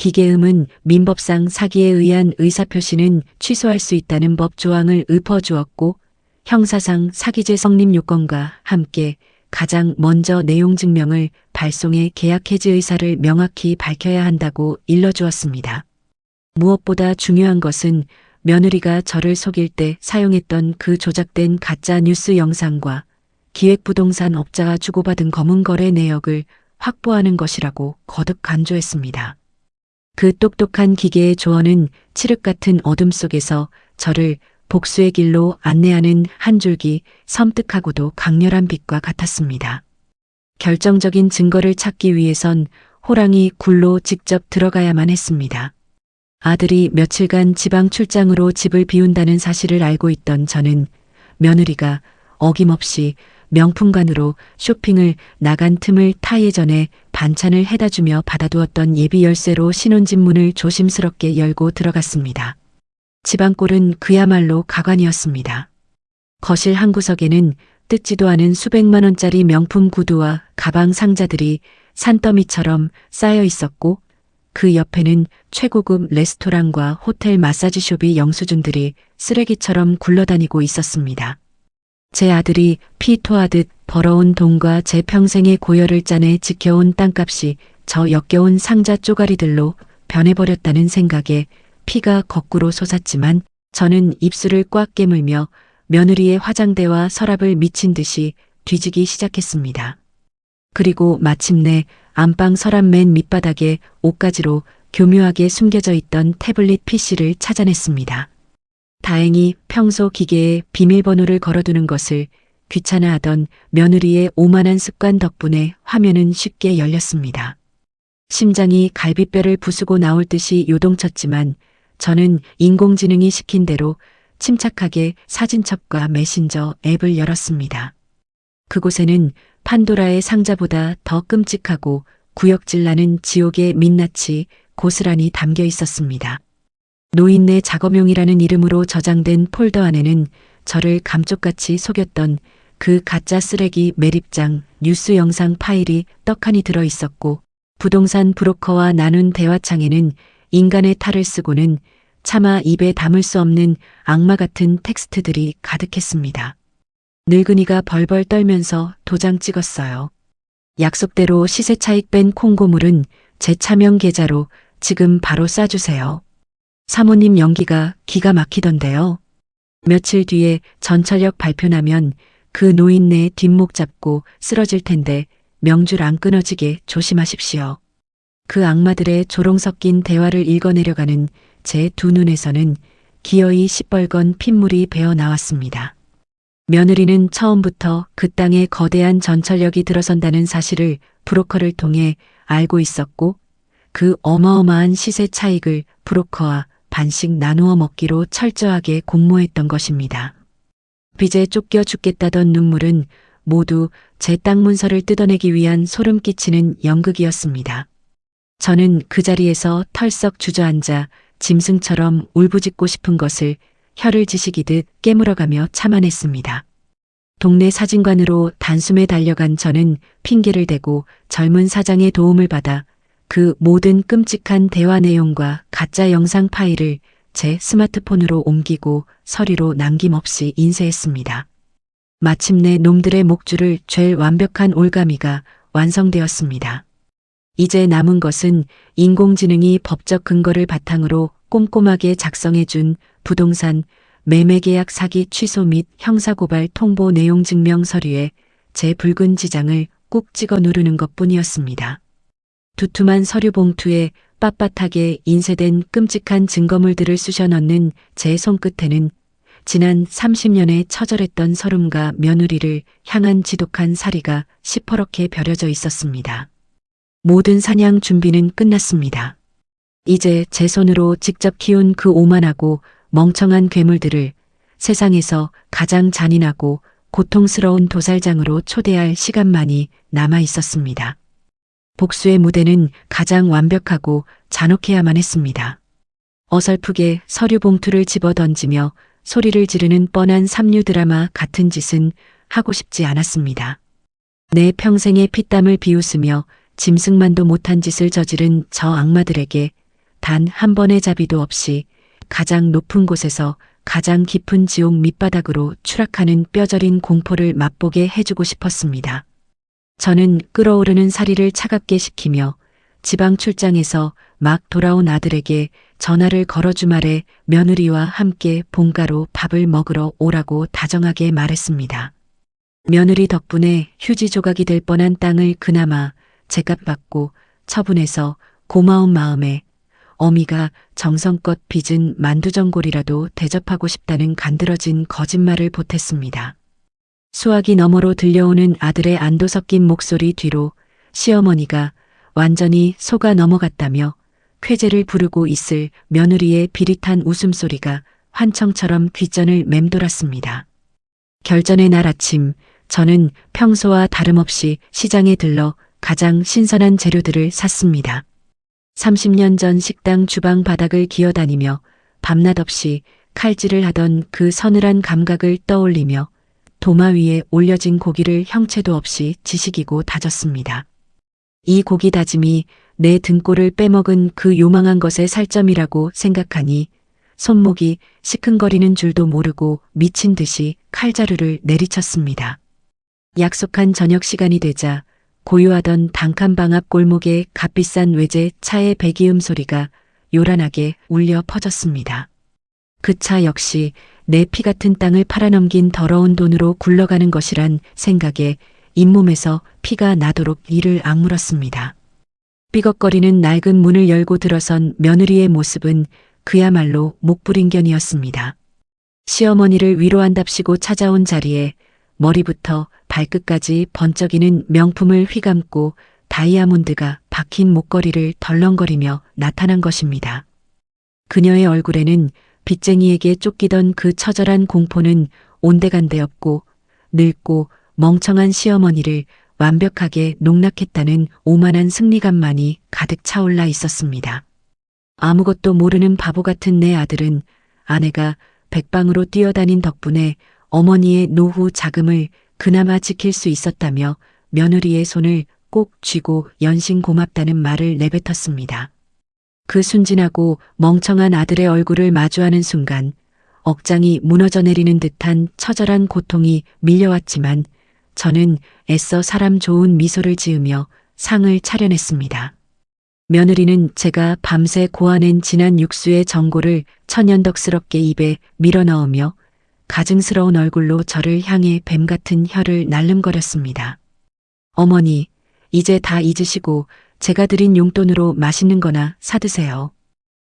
기계음은 민법상 사기에 의한 의사표시는 취소할 수 있다는 법 조항을 읊어주었고 형사상 사기죄 성립 요건과 함께 가장 먼저 내용 증명을 발송해 계약 해지 의사를 명확히 밝혀야 한다고 일러주었습니다. 무엇보다 중요한 것은 며느리가 저를 속일 때 사용했던 그 조작된 가짜 뉴스 영상과 기획부동산 업자가 주고받은 검은 거래 내역을 확보하는 것이라고 거듭 강조했습니다. 그 똑똑한 기계의 조언은 칠흑 같은 어둠 속에서 저를 복수의 길로 안내하는 한 줄기 섬뜩하고도 강렬한 빛과 같았습니다. 결정적인 증거를 찾기 위해선 호랑이 굴로 직접 들어가야만 했습니다. 아들이 며칠간 지방 출장으로 집을 비운다는 사실을 알고 있던 저는 며느리가 어김없이 명품관으로 쇼핑을 나간 틈을 타예 전에 반찬을 해다주며 받아두었던 예비 열쇠로 신혼집 문을 조심스럽게 열고 들어갔습니다. 집안꼴은 그야말로 가관이었습니다. 거실 한 구석에는 뜯지도 않은 수백만 원짜리 명품 구두와 가방 상자들이 산더미처럼 쌓여 있었고 그 옆에는 최고급 레스토랑과 호텔 마사지숍이 영수증들이 쓰레기처럼 굴러다니고 있었습니다. 제 아들이 피 토하듯 벌어온 돈과 제 평생의 고열을 짜내 지켜온 땅값이 저 역겨운 상자 쪼가리들로 변해버렸다는 생각에 피가 거꾸로 솟았지만 저는 입술을 꽉 깨물며 며느리의 화장대와 서랍을 미친 듯이 뒤지기 시작했습니다. 그리고 마침내 안방 서랍 맨 밑바닥에 옷가지로 교묘하게 숨겨져 있던 태블릿 PC를 찾아냈습니다. 다행히 평소 기계에 비밀번호를 걸어두는 것을 귀찮아하던 며느리의 오만한 습관 덕분에 화면은 쉽게 열렸습니다. 심장이 갈비뼈를 부수고 나올 듯이 요동쳤지만 저는 인공지능이 시킨 대로 침착하게 사진첩과 메신저 앱을 열었습니다. 그곳에는 판도라의 상자보다 더 끔찍하고 구역질 나는 지옥의 민낯이 고스란히 담겨 있었습니다. 노인네 작업용이라는 이름으로 저장된 폴더 안에는 저를 감쪽같이 속였던 그 가짜 쓰레기 매립장 뉴스 영상 파일이 떡하니 들어 있었고 부동산 브로커와 나눈 대화창에는 인간의 탈을 쓰고는 차마 입에 담을 수 없는 악마 같은 텍스트들이 가득했습니다. 늙은이가 벌벌 떨면서 도장 찍었어요. 약속대로 시세 차익 뺀 콩고물은 제 차명 계좌로 지금 바로 쏴주세요. 사모님 연기가 기가 막히던데요. 며칠 뒤에 전철역 발표나면 그 노인네 뒷목 잡고 쓰러질 텐데 명줄 안 끊어지게 조심하십시오. 그 악마들의 조롱 섞인 대화를 읽어내려가는 제 두 눈에서는 기어이 시뻘건 핏물이 배어 나왔습니다. 며느리는 처음부터 그 땅에 거대한 전철역이 들어선다는 사실을 브로커를 통해 알고 있었고 그 어마어마한 시세 차익을 브로커와 반씩 나누어 먹기로 철저하게 공모했던 것입니다. 빚에 쫓겨 죽겠다던 눈물은 모두 제 땅 문서를 뜯어내기 위한 소름 끼치는 연극이었습니다. 저는 그 자리에서 털썩 주저앉아 짐승처럼 울부짖고 싶은 것을 혀를 지식이듯 깨물어가며 참아냈습니다. 동네 사진관으로 단숨에 달려간 저는 핑계를 대고 젊은 사장의 도움을 받아 그 모든 끔찍한 대화 내용과 가짜 영상 파일을 제 스마트폰으로 옮기고 서류로 남김없이 인쇄했습니다. 마침내 놈들의 목줄을 잴 완벽한 올가미가 완성되었습니다. 이제 남은 것은 인공지능이 법적 근거를 바탕으로 꼼꼼하게 작성해준 부동산 매매계약 사기 취소 및 형사고발 통보 내용 증명 서류에 제 붉은 지장을 꾹 찍어 누르는 것뿐이었습니다. 두툼한 서류 봉투에 빳빳하게 인쇄된 끔찍한 증거물들을 쑤셔 넣는 제 손끝에는 지난 30년의 처절했던 서름과 며느리를 향한 지독한 사리가 시퍼렇게 벼려져 있었습니다. 모든 사냥 준비는 끝났습니다. 이제 제 손으로 직접 키운 그 오만하고 멍청한 괴물들을 세상에서 가장 잔인하고 고통스러운 도살장으로 초대할 시간만이 남아 있었습니다. 복수의 무대는 가장 완벽하고 잔혹해야만 했습니다. 어설프게 서류 봉투를 집어 던지며 소리를 지르는 뻔한 삼류 드라마 같은 짓은 하고 싶지 않았습니다. 내 평생의 피땀을 비웃으며 짐승만도 못한 짓을 저지른 저 악마들에게 단 한 번의 자비도 없이 가장 높은 곳에서 가장 깊은 지옥 밑바닥으로 추락하는 뼈저린 공포를 맛보게 해주고 싶었습니다. 저는 끓어오르는 사리를 차갑게 식히며 지방 출장에서 막 돌아온 아들에게 전화를 걸어 주말에 며느리와 함께 본가로 밥을 먹으러 오라고 다정하게 말했습니다. 며느리 덕분에 휴지 조각이 될 뻔한 땅을 그나마 제값 받고 처분해서 고마운 마음에 어미가 정성껏 빚은 만두전골이라도 대접하고 싶다는 간드러진 거짓말을 보탰습니다. 수화기 너머로 들려오는 아들의 안도 섞인 목소리 뒤로 시어머니가 완전히 속아 넘어갔다며 쾌재를 부르고 있을 며느리의 비릿한 웃음소리가 환청처럼 귓전을 맴돌았습니다. 결전의 날 아침 저는 평소와 다름없이 시장에 들러 가장 신선한 재료들을 샀습니다. 30년 전 식당 주방 바닥을 기어다니며 밤낮 없이 칼질을 하던 그 서늘한 감각을 떠올리며 도마 위에 올려진 고기를 형체도 없이 지식이고 다졌습니다. 이 고기 다짐이 내 등골을 빼먹은 그 요망한 것의 살점이라고 생각하니 손목이 시큰거리는 줄도 모르고 미친 듯이 칼자루를 내리쳤습니다. 약속한 저녁 시간이 되자 고요하던 단칸방 앞 골목의 값비싼 외제 차의 배기음 소리가 요란하게 울려 퍼졌습니다. 그 차 역시 내 피 같은 땅을 팔아넘긴 더러운 돈으로 굴러가는 것이란 생각에 잇몸에서 피가 나도록 이를 악물었습니다. 삐걱거리는 낡은 문을 열고 들어선 며느리의 모습은 그야말로 목불인견이었습니다. 시어머니를 위로한답시고 찾아온 자리에 머리부터 발끝까지 번쩍이는 명품을 휘감고 다이아몬드가 박힌 목걸이를 덜렁거리며 나타난 것입니다. 그녀의 얼굴에는 빚쟁이에게 쫓기던 그 처절한 공포는 온데간데 없고 늙고 멍청한 시어머니를 완벽하게 농락했다는 오만한 승리감만이 가득 차올라 있었습니다. 아무것도 모르는 바보 같은 내 아들은 아내가 백방으로 뛰어다닌 덕분에 어머니의 노후 자금을 그나마 지킬 수 있었다며 며느리의 손을 꼭 쥐고 연신 고맙다는 말을 내뱉었습니다. 그 순진하고 멍청한 아들의 얼굴을 마주하는 순간 억장이 무너져 내리는 듯한 처절한 고통이 밀려왔지만 저는 애써 사람 좋은 미소를 지으며 상을 차려냈습니다. 며느리는 제가 밤새 고아낸 진한 육수의 전골을 천연덕스럽게 입에 밀어넣으며 가증스러운 얼굴로 저를 향해 뱀 같은 혀를 날름거렸습니다. 어머니, 이제 다 잊으시고 제가 드린 용돈으로 맛있는 거나 사드세요.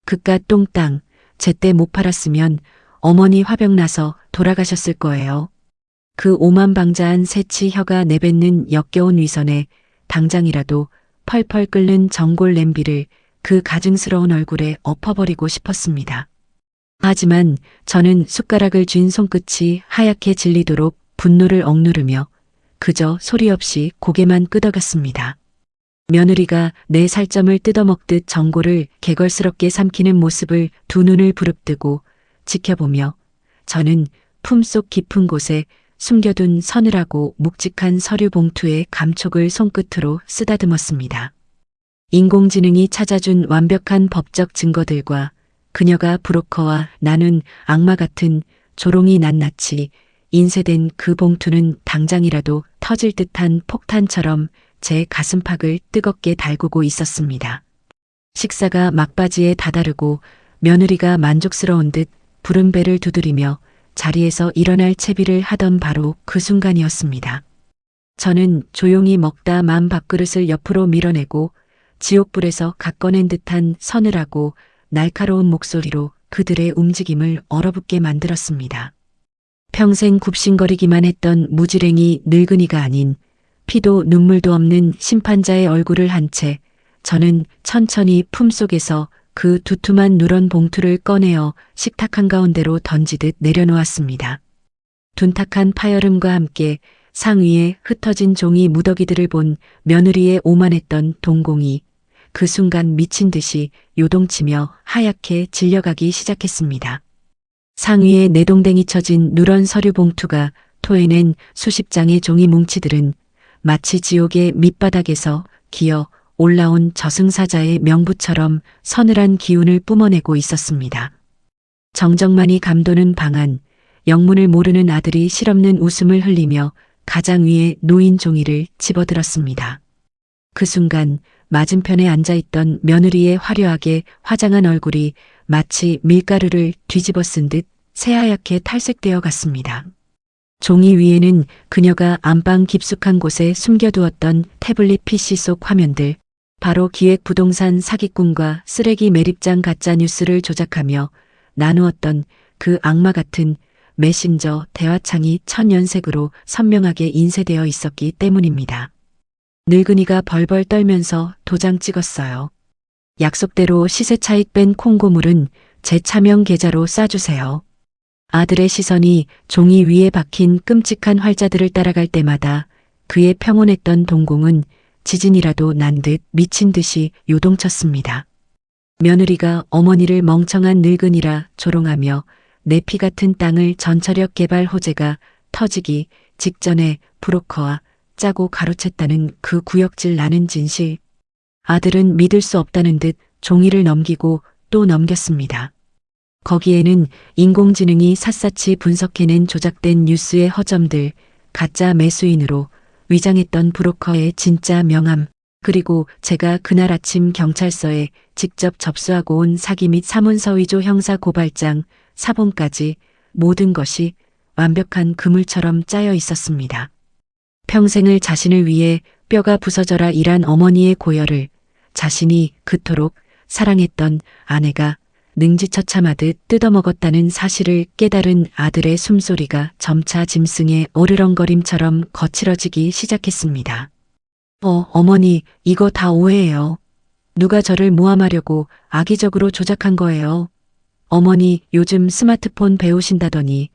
그깟 똥땅 제때 못 팔았으면 어머니 화병 나서 돌아가셨을 거예요. 그 오만방자한 새치 혀가 내뱉는 역겨운 위선에 당장이라도 펄펄 끓는 전골 냄비를 그 가증스러운 얼굴에 엎어버리고 싶었습니다. 하지만 저는 숟가락을 쥔 손끝이 하얗게 질리도록 분노를 억누르며 그저 소리 없이 고개만 끄덕였습니다. 며느리가 내 살점을 뜯어먹듯 전골을 개걸스럽게 삼키는 모습을 두 눈을 부릅뜨고 지켜보며 저는 품속 깊은 곳에 숨겨둔 서늘하고 묵직한 서류 봉투에 감촉을 손끝으로 쓰다듬었습니다. 인공지능이 찾아준 완벽한 법적 증거들과 그녀가 브로커와 나눈 악마 같은 조롱이 낱낱이 인쇄된 그 봉투는 당장이라도 터질 듯한 폭탄처럼 제 가슴팍을 뜨겁게 달구고 있었습니다. 식사가 막바지에 다다르고 며느리가 만족스러운 듯 부른 배를 두드리며 자리에서 일어날 채비를 하던 바로 그 순간이었습니다. 저는 조용히 먹다 맘 밥그릇을 옆으로 밀어내고 지옥불에서 갓 꺼낸 듯한 서늘하고 날카로운 목소리로 그들의 움직임을 얼어붙게 만들었습니다. 평생 굽신거리기만 했던 무지랭이 늙은이가 아닌 피도 눈물도 없는 심판자의 얼굴을 한 채 저는 천천히 품속에서 그 두툼한 누런 봉투를 꺼내어 식탁 한가운데로 던지듯 내려놓았습니다. 둔탁한 파열음과 함께 상 위에 흩어진 종이 무더기들을 본 며느리의 오만했던 동공이 그 순간 미친 듯이 요동치며 하얗게 질려가기 시작했습니다. 상 위에 내동댕이 쳐진 누런 서류 봉투가 토해낸 수십 장의 종이 뭉치들은 마치 지옥의 밑바닥에서 기어 올라온 저승사자의 명부처럼 서늘한 기운을 뿜어내고 있었습니다. 정적만이 감도는 방안, 영문을 모르는 아들이 실없는 웃음을 흘리며 가장 위에 놓인 종이를 집어들었습니다. 그 순간 맞은편에 앉아있던 며느리의 화려하게 화장한 얼굴이 마치 밀가루를 뒤집어 쓴 듯 새하얗게 탈색되어 갔습니다. 종이 위에는 그녀가 안방 깊숙한 곳에 숨겨두었던 태블릿 PC 속 화면들, 바로 기획부동산 사기꾼과 쓰레기 매립장 가짜 뉴스를 조작하며 나누었던 그 악마 같은 메신저 대화창이 천연색으로 선명하게 인쇄되어 있었기 때문입니다. 늙은이가 벌벌 떨면서 도장 찍었어요. 약속대로 시세 차익 뺀 콩고물은 제 차명 계좌로 싸주세요. 아들의 시선이 종이 위에 박힌 끔찍한 활자들을 따라갈 때마다 그의 평온했던 동공은 지진이라도 난 듯 미친 듯이 요동쳤습니다. 며느리가 어머니를 멍청한 늙은이라 조롱하며 내 피 같은 땅을 전처력 개발 호재가 터지기 직전에 브로커와 짜고 가로챘다는 그 구역질 나는 진실. 아들은 믿을 수 없다는 듯 종이를 넘기고 또 넘겼습니다. 거기에는 인공지능이 샅샅이 분석해낸 조작된 뉴스의 허점들, 가짜 매수인으로 위장했던 브로커의 진짜 명함, 그리고 제가 그날 아침 경찰서에 직접 접수하고 온 사기 및 사문서 위조 형사 고발장, 사본까지 모든 것이 완벽한 그물처럼 짜여 있었습니다. 평생을 자신을 위해 뼈가 부서져라 일한 어머니의 고열을 자신이 그토록 사랑했던 아내가 능지처참하듯 뜯어먹었다는 사실을 깨달은 아들의 숨소리가 점차 짐승의 어르렁거림처럼 거칠어지기 시작했습니다. 어머니, 이거 다 오해예요. 누가 저를 모함하려고 악의적으로 조작한 거예요. 어머니 요즘 스마트폰 배우신다더니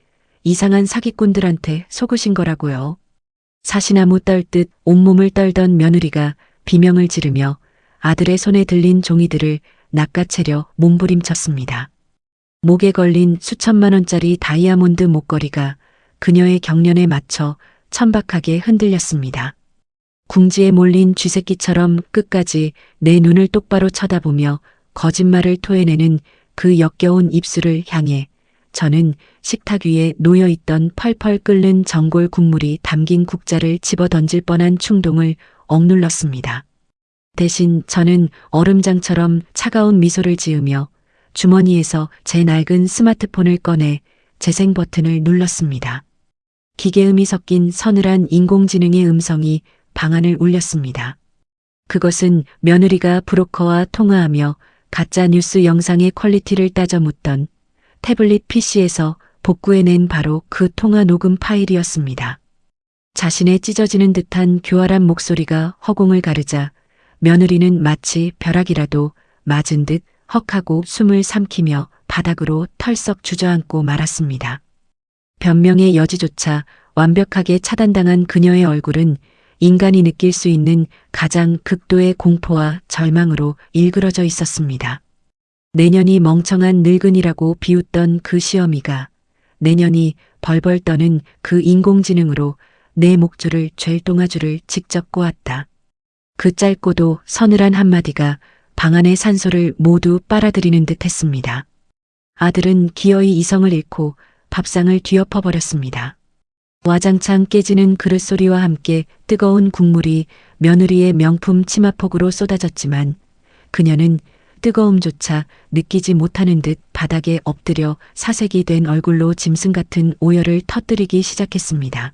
이상한 사기꾼들한테 속으신 거라고요. 사시나무 떨듯 온몸을 떨던 며느리가 비명을 지르며 아들의 손에 들린 종이들을 낚아채려 몸부림쳤습니다. 목에 걸린 수천만 원짜리 다이아몬드 목걸이가 그녀의 경련에 맞춰 천박하게 흔들렸습니다. 궁지에 몰린 쥐새끼처럼 끝까지 내 눈을 똑바로 쳐다보며 거짓말을 토해내는 그 역겨운 입술을 향해 저는 식탁 위에 놓여있던 펄펄 끓는 전골 국물이 담긴 국자를 집어 던질 뻔한 충동을 억눌렀습니다. 대신 저는 얼음장처럼 차가운 미소를 지으며 주머니에서 제 낡은 스마트폰을 꺼내 재생 버튼을 눌렀습니다. 기계음이 섞인 서늘한 인공지능의 음성이 방안을 울렸습니다. 그것은 며느리가 브로커와 통화하며 가짜 뉴스 영상의 퀄리티를 따져 묻던 태블릿 PC에서 복구해낸 바로 그 통화 녹음 파일이었습니다. 자신의 찢어지는 듯한 교활한 목소리가 허공을 가르자 며느리는 마치 벼락이라도 맞은 듯 헉하고 숨을 삼키며 바닥으로 털썩 주저앉고 말았습니다. 변명의 여지조차 완벽하게 차단당한 그녀의 얼굴은 인간이 느낄 수 있는 가장 극도의 공포와 절망으로 일그러져 있었습니다. 내년이 멍청한 늙은이라고 비웃던 그 시어미가 내년이 벌벌 떠는 그 인공지능으로 내 목줄을 잴 동아줄을 직접 꼬았다. 그 짧고도 서늘한 한마디가 방 안의 산소를 모두 빨아들이는 듯 했습니다. 아들은 기어이 이성을 잃고 밥상을 뒤엎어버렸습니다. 와장창 깨지는 그릇 소리와 함께 뜨거운 국물이 며느리의 명품 치마폭으로 쏟아졌지만 그녀는 뜨거움조차 느끼지 못하는 듯 바닥에 엎드려 사색이 된 얼굴로 짐승 같은 오열을 터뜨리기 시작했습니다.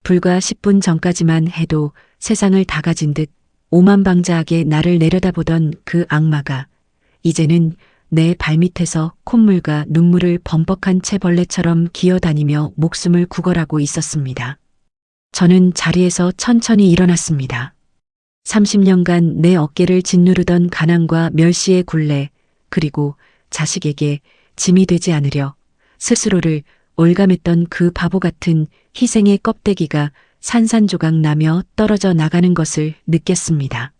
불과 10분 전까지만 해도 세상을 다 가진 듯 오만방자하게 나를 내려다보던 그 악마가 이제는 내 발밑에서 콧물과 눈물을 범벅한 채벌레처럼 기어다니며 목숨을 구걸하고 있었습니다. 저는 자리에서 천천히 일어났습니다. 30년간 내 어깨를 짓누르던 가난과 멸시의 굴레, 그리고 자식에게 짐이 되지 않으려 스스로를 올감했던 그 바보 같은 희생의 껍데기가 산산조각 나며 떨어져 나가는 것을 느꼈습니다.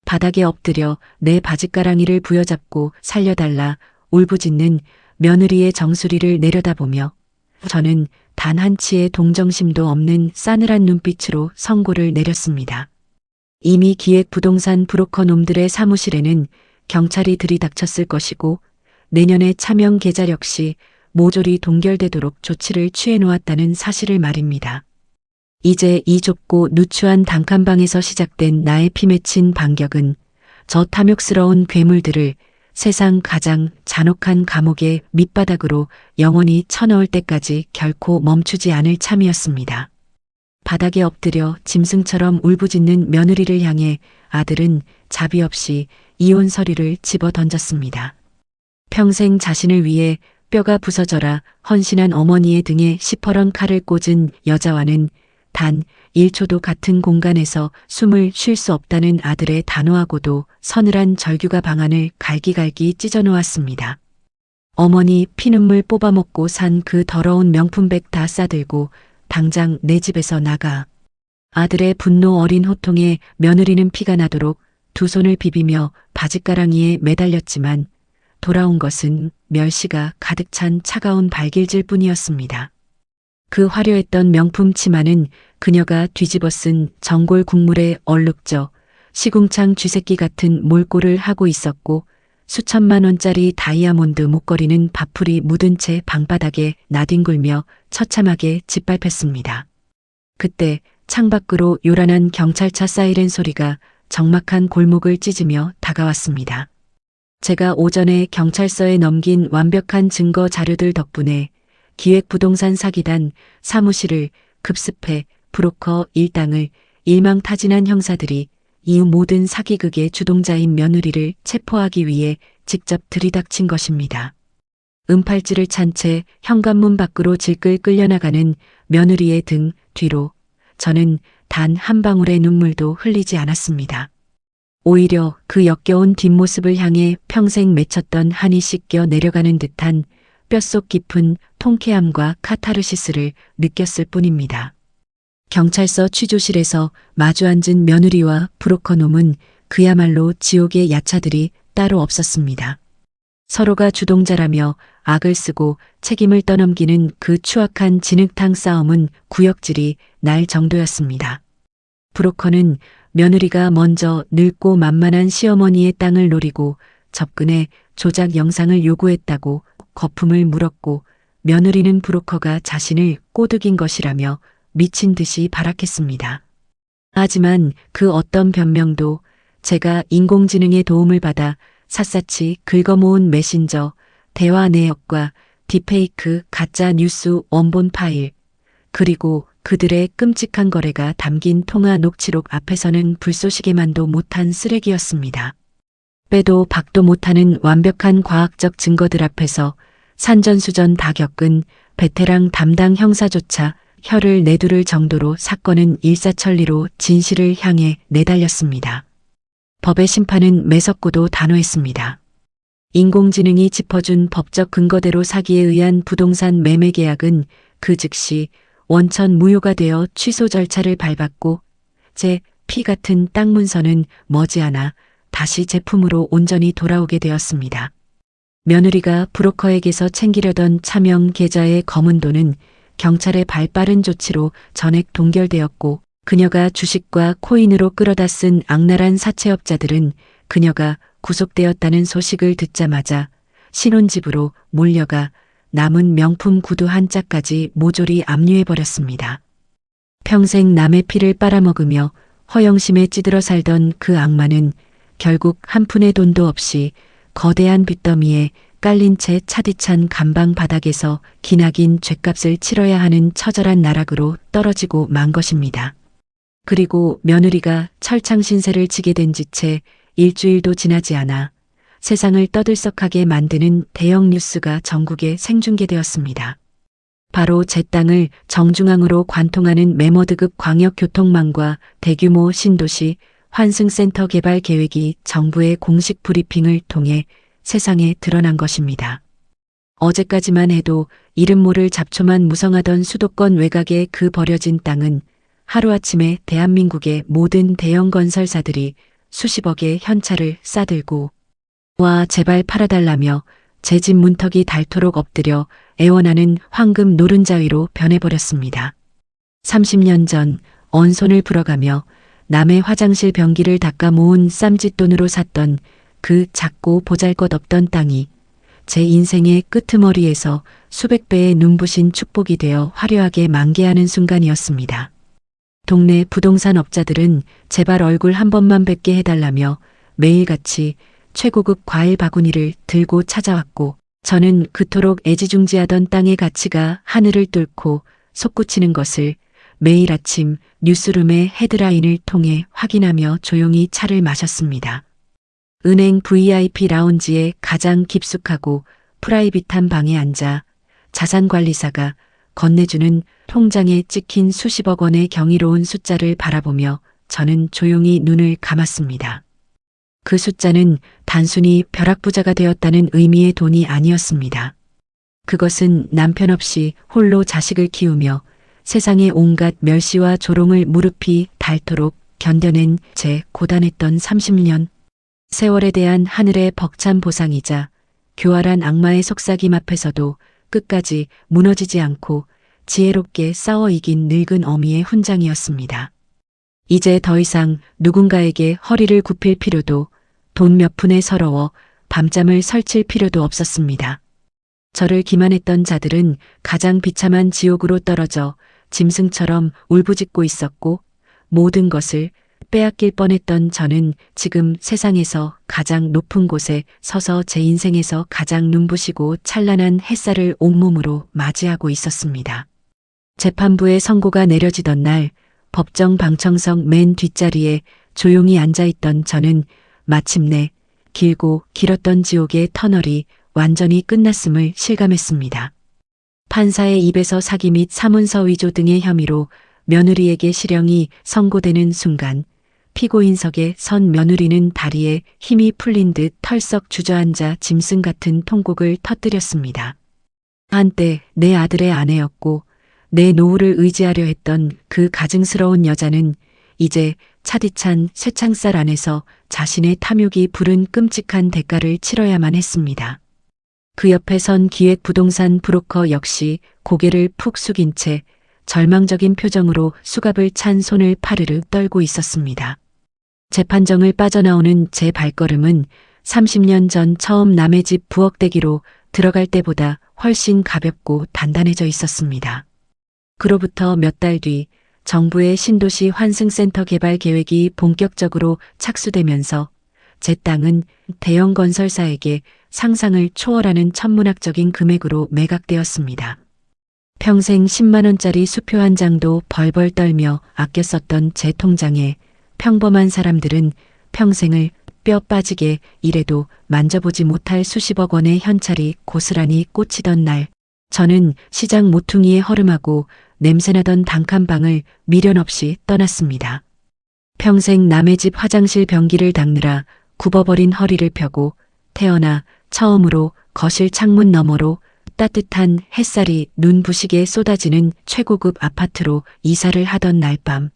바닥에 엎드려 내 바짓가랑이를 부여잡고 살려달라 울부짖는 며느리의 정수리를 내려다보며 저는 단 한치의 동정심도 없는 싸늘한 눈빛으로 선고를 내렸습니다. 이미 기획부동산 브로커 놈들의 사무실에는 경찰이 들이닥쳤을 것이고 내년의 차명 계좌 역시 모조리 동결되도록 조치를 취해 놓았다는 사실을 말입니다. 이제 이 좁고 누추한 단칸방에서 시작된 나의 피 맺힌 반격은 저 탐욕스러운 괴물들을 세상 가장 잔혹한 감옥의 밑바닥으로 영원히 쳐넣을 때까지 결코 멈추지 않을 참이었습니다. 바닥에 엎드려 짐승처럼 울부짖는 며느리를 향해 아들은 자비 없이 이혼 서류를 집어 던졌습니다. 평생 자신을 위해 뼈가 부서져라 헌신한 어머니의 등에 시퍼런 칼을 꽂은 여자와는 단 1초도 같은 공간에서 숨을 쉴 수 없다는 아들의 단호하고도 서늘한 절규가 방안을 갈기갈기 찢어놓았습니다. 어머니 피눈물 뽑아먹고 산 그 더러운 명품백 다 싸들고 당장 내 집에서 나가. 아들의 분노 어린 호통에 며느리는 피가 나도록 두 손을 비비며 바짓가랑이에 매달렸지만 돌아온 것은 멸시가 가득 찬 차가운 발길질 뿐이었습니다. 그 화려했던 명품 치마는 그녀가 뒤집어 쓴 전골 국물에 얼룩져 시궁창 쥐새끼 같은 몰골을 하고 있었고 수천만 원짜리 다이아몬드 목걸이는 밥풀이 묻은 채 방바닥에 나뒹굴며 처참하게 짓밟혔습니다. 그때 창밖으로 요란한 경찰차 사이렌 소리가 적막한 골목을 찢으며 다가왔습니다. 제가 오전에 경찰서에 넘긴 완벽한 증거 자료들 덕분에 기획부동산 사기단 사무실을 급습해 브로커 일당을 일망타진한 형사들이 이후 모든 사기극의 주동자인 며느리를 체포하기 위해 직접 들이닥친 것입니다. 은팔찌를 찬 채 현관문 밖으로 질끌 끌려나가는 며느리의 등 뒤로 저는 단 한 방울의 눈물도 흘리지 않았습니다. 오히려 그 역겨운 뒷모습을 향해 평생 맺혔던 한이 씻겨 내려가는 듯한 뼛속 깊은 통쾌함과 카타르시스를 느꼈을 뿐입니다. 경찰서 취조실에서 마주 앉은 며느리와 브로커놈은 그야말로 지옥의 야차들이 따로 없었습니다. 서로가 주동자라며 악을 쓰고 책임을 떠넘기는 그 추악한 진흙탕 싸움은 구역질이 날 정도였습니다. 브로커는 며느리가 먼저 늙고 만만한 시어머니의 땅을 노리고 접근해 조작 영상을 요구했다고 거품을 물었고 며느리는 브로커가 자신을 꼬드긴 것이라며 미친 듯이 발악했습니다. 하지만 그 어떤 변명도 제가 인공지능의 도움을 받아 샅샅이 긁어모은 메신저, 대화 내역과 딥페이크 가짜 뉴스 원본 파일, 그리고 그들의 끔찍한 거래가 담긴 통화 녹취록 앞에서는 불쏘시개만도 못한 쓰레기였습니다. 빼도 박도 못하는 완벽한 과학적 증거들 앞에서 산전수전 다 겪은 베테랑 담당 형사조차 혀를 내두를 정도로 사건은 일사천리로 진실을 향해 내달렸습니다. 법의 심판은 매섭고도 단호했습니다. 인공지능이 짚어준 법적 근거대로 사기에 의한 부동산 매매 계약은 그 즉시 원천 무효가 되어 취소 절차를 밟았고 제 피 같은 땅 문서는 머지않아 다시 제품으로 온전히 돌아오게 되었습니다. 며느리가 브로커에게서 챙기려던 차명 계좌의 검은 돈은 경찰의 발빠른 조치로 전액 동결되었고 그녀가 주식과 코인으로 끌어다 쓴 악랄한 사채업자들은 그녀가 구속되었다는 소식을 듣자마자 신혼집으로 몰려가 남은 명품 구두 한 짝까지 모조리 압류해버렸습니다. 평생 남의 피를 빨아먹으며 허영심에 찌들어 살던 그 악마는 결국 한 푼의 돈도 없이 거대한 빚더미에 깔린 채 차디찬 감방 바닥에서 기나긴 죗값을 치러야 하는 처절한 나락으로 떨어지고 만 것입니다. 그리고 며느리가 철창신세를 지게 된 지 채 일주일도 지나지 않아 세상을 떠들썩하게 만드는 대형 뉴스가 전국에 생중계되었습니다. 바로 제 땅을 정중앙으로 관통하는 메모드급 광역교통망과 대규모 신도시 환승센터 개발 계획이 정부의 공식 브리핑을 통해 세상에 드러난 것입니다. 어제까지만 해도 이름 모를 잡초만 무성하던 수도권 외곽의 그 버려진 땅은 하루아침에 대한민국의 모든 대형 건설사들이 수십억의 현찰을 싸들고 와 제발 팔아달라며 제 집 문턱이 닳도록 엎드려 애원하는 황금 노른자위로 변해버렸습니다. 30년 전 언손을 불어가며 남의 화장실 변기를 닦아 모은 쌈짓돈으로 샀던 그 작고 보잘것없던 땅이 제 인생의 끄트머리에서 수백 배의 눈부신 축복이 되어 화려하게 만개하는 순간이었습니다. 동네 부동산 업자들은 제발 얼굴 한 번만 뵙게 해달라며 매일같이 최고급 과일 바구니를 들고 찾아왔고 저는 그토록 애지중지하던 땅의 가치가 하늘을 뚫고 솟구치는 것을 매일 아침 뉴스룸의 헤드라인을 통해 확인하며 조용히 차를 마셨습니다. 은행 VIP 라운지의 가장 깊숙하고 프라이빗한 방에 앉아 자산관리사가 건네주는 통장에 찍힌 수십억 원의 경이로운 숫자를 바라보며 저는 조용히 눈을 감았습니다. 그 숫자는 단순히 벼락부자가 되었다는 의미의 돈이 아니었습니다. 그것은 남편 없이 홀로 자식을 키우며 세상의 온갖 멸시와 조롱을 무릎이 닳도록 견뎌낸 제 고단했던 30년 세월에 대한 하늘의 벅찬 보상이자 교활한 악마의 속삭임 앞에서도 끝까지 무너지지 않고 지혜롭게 싸워 이긴 늙은 어미의 훈장이었습니다. 이제 더 이상 누군가에게 허리를 굽힐 필요도 돈 몇 푼에 서러워 밤잠을 설칠 필요도 없었습니다. 저를 기만했던 자들은 가장 비참한 지옥으로 떨어져 짐승처럼 울부짖고 있었고 모든 것을 빼앗길 뻔했던 저는 지금 세상에서 가장 높은 곳에 서서 제 인생에서 가장 눈부시고 찬란한 햇살을 온몸으로 맞이하고 있었습니다. 재판부의 선고가 내려지던 날 법정 방청석 맨 뒷자리에 조용히 앉아있던 저는 마침내 길고 길었던 지옥의 터널이 완전히 끝났음을 실감했습니다. 판사의 입에서 사기 및 사문서 위조 등의 혐의로 며느리에게 실형이 선고되는 순간 피고인석에 선 며느리는 다리에 힘이 풀린 듯 털썩 주저앉아 짐승 같은 통곡을 터뜨렸습니다. 한때 내 아들의 아내였고 내 노후를 의지하려 했던 그 가증스러운 여자는 이제 차디찬 쇠창살 안에서 자신의 탐욕이 부른 끔찍한 대가를 치러야만 했습니다. 그 옆에 선 기획부동산 브로커 역시 고개를 푹 숙인 채 절망적인 표정으로 수갑을 찬 손을 파르르 떨고 있었습니다. 재판정을 빠져나오는 제 발걸음은 30년 전 처음 남의 집 부엌대기로 들어갈 때보다 훨씬 가볍고 단단해져 있었습니다. 그로부터 몇 달 뒤 정부의 신도시 환승센터 개발 계획이 본격적으로 착수되면서 제 땅은 대형 건설사에게 상상을 초월하는 천문학적인 금액으로 매각되었습니다. 평생 10만 원짜리 수표 한 장도 벌벌 떨며 아껴 썼던 제 통장에 평범한 사람들은 평생을 뼈 빠지게 일해도 만져보지 못할 수십억 원의 현찰이 고스란히 꽂히던 날, 저는 시장 모퉁이에 허름하고 냄새나던 단칸방을 미련 없이 떠났습니다. 평생 남의 집 화장실 변기를 닦느라 굽어버린 허리를 펴고 태어나 처음으로 거실 창문 너머로 따뜻한 햇살이 눈부시게 쏟아지는 최고급 아파트로 이사를 하던 날 밤,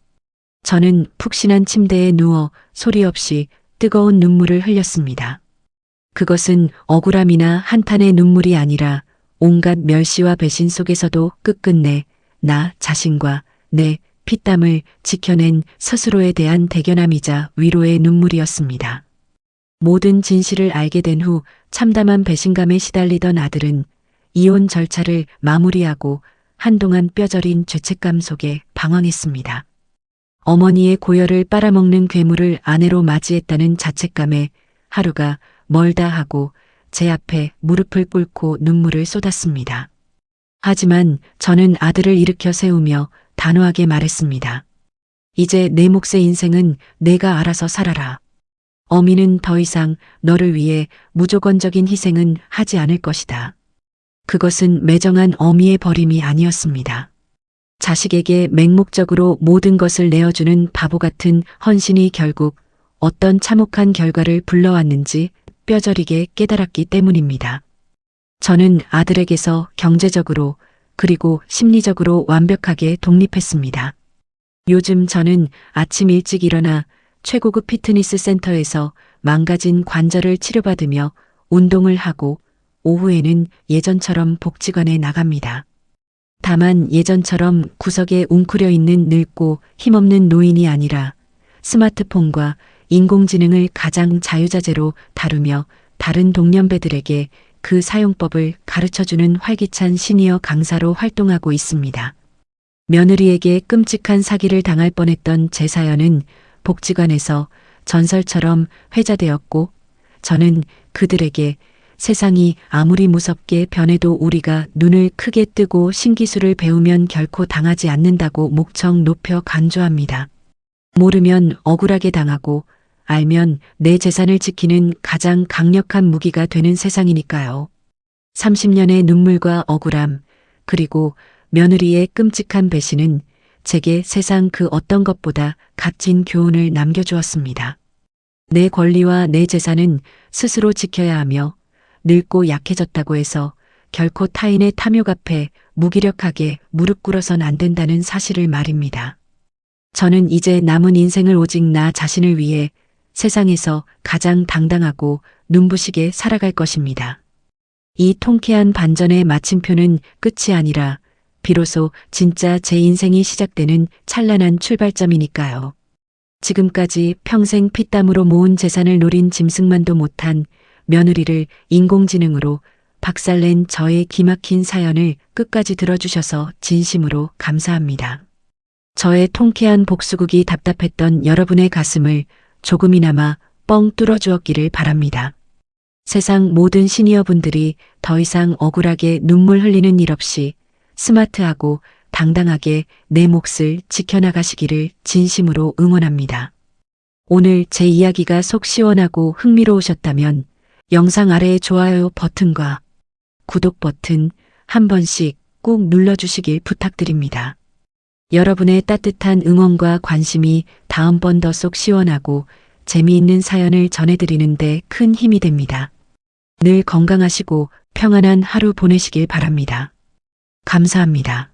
저는 푹신한 침대에 누워 소리 없이 뜨거운 눈물을 흘렸습니다. 그것은 억울함이나 한탄의 눈물이 아니라 온갖 멸시와 배신 속에서도 끝끝내 나 자신과 내 피땀을 지켜낸 스스로에 대한 대견함이자 위로의 눈물이었습니다. 모든 진실을 알게 된 후 참담한 배신감에 시달리던 아들은 이혼 절차를 마무리하고 한동안 뼈저린 죄책감 속에 방황했습니다. 어머니의 고열을 빨아먹는 괴물을 아내로 맞이했다는 자책감에 하루가 멀다 하고 제 앞에 무릎을 꿇고 눈물을 쏟았습니다. 하지만 저는 아들을 일으켜 세우며 단호하게 말했습니다. 이제 내 몫의 인생은 내가 알아서 살아라. 어미는 더 이상 너를 위해 무조건적인 희생은 하지 않을 것이다. 그것은 매정한 어미의 버림이 아니었습니다. 자식에게 맹목적으로 모든 것을 내어주는 바보 같은 헌신이 결국 어떤 참혹한 결과를 불러왔는지 뼈저리게 깨달았기 때문입니다. 저는 아들에게서 경제적으로 그리고 심리적으로 완벽하게 독립했습니다. 요즘 저는 아침 일찍 일어나 최고급 피트니스 센터에서 망가진 관절을 치료받으며 운동을 하고 오후에는 예전처럼 복지관에 나갑니다. 다만 예전처럼 구석에 웅크려 있는 늙고 힘없는 노인이 아니라 스마트폰과 인공지능을 가장 자유자재로 다루며 다른 동년배들에게 그 사용법을 가르쳐주는 활기찬 시니어 강사로 활동하고 있습니다. 며느리에게 끔찍한 사기를 당할 뻔했던 제 사연은 복지관에서 전설처럼 회자되었고, 저는 그들에게 세상이 아무리 무섭게 변해도 우리가 눈을 크게 뜨고 신기술을 배우면 결코 당하지 않는다고 목청 높여 강조합니다. 모르면 억울하게 당하고 알면 내 재산을 지키는 가장 강력한 무기가 되는 세상이니까요. 30년의 눈물과 억울함, 그리고 며느리의 끔찍한 배신은 제게 세상 그 어떤 것보다 값진 교훈을 남겨주었습니다. 내 권리와 내 재산은 스스로 지켜야 하며 늙고 약해졌다고 해서 결코 타인의 탐욕 앞에 무기력하게 무릎 꿇어선 안 된다는 사실을 말입니다. 저는 이제 남은 인생을 오직 나 자신을 위해 세상에서 가장 당당하고 눈부시게 살아갈 것입니다. 이 통쾌한 반전의 마침표는 끝이 아니라 비로소 진짜 제 인생이 시작되는 찬란한 출발점이니까요. 지금까지 평생 피땀으로 모은 재산을 노린 짐승만도 못한 며느리를 인공지능으로 박살낸 저의 기막힌 사연을 끝까지 들어주셔서 진심으로 감사합니다. 저의 통쾌한 복수극이 답답했던 여러분의 가슴을 조금이나마 뻥 뚫어주었기를 바랍니다. 세상 모든 시니어분들이 더 이상 억울하게 눈물 흘리는 일 없이 스마트하고 당당하게 내 몫을 지켜나가시기를 진심으로 응원합니다. 오늘 제 이야기가 속 시원하고 흥미로우셨다면 영상 아래의 좋아요 버튼과 구독 버튼 한 번씩 꼭 눌러주시길 부탁드립니다. 여러분의 따뜻한 응원과 관심이 다음번 더 속 시원하고 재미있는 사연을 전해드리는데 큰 힘이 됩니다. 늘 건강하시고 평안한 하루 보내시길 바랍니다. 감사합니다.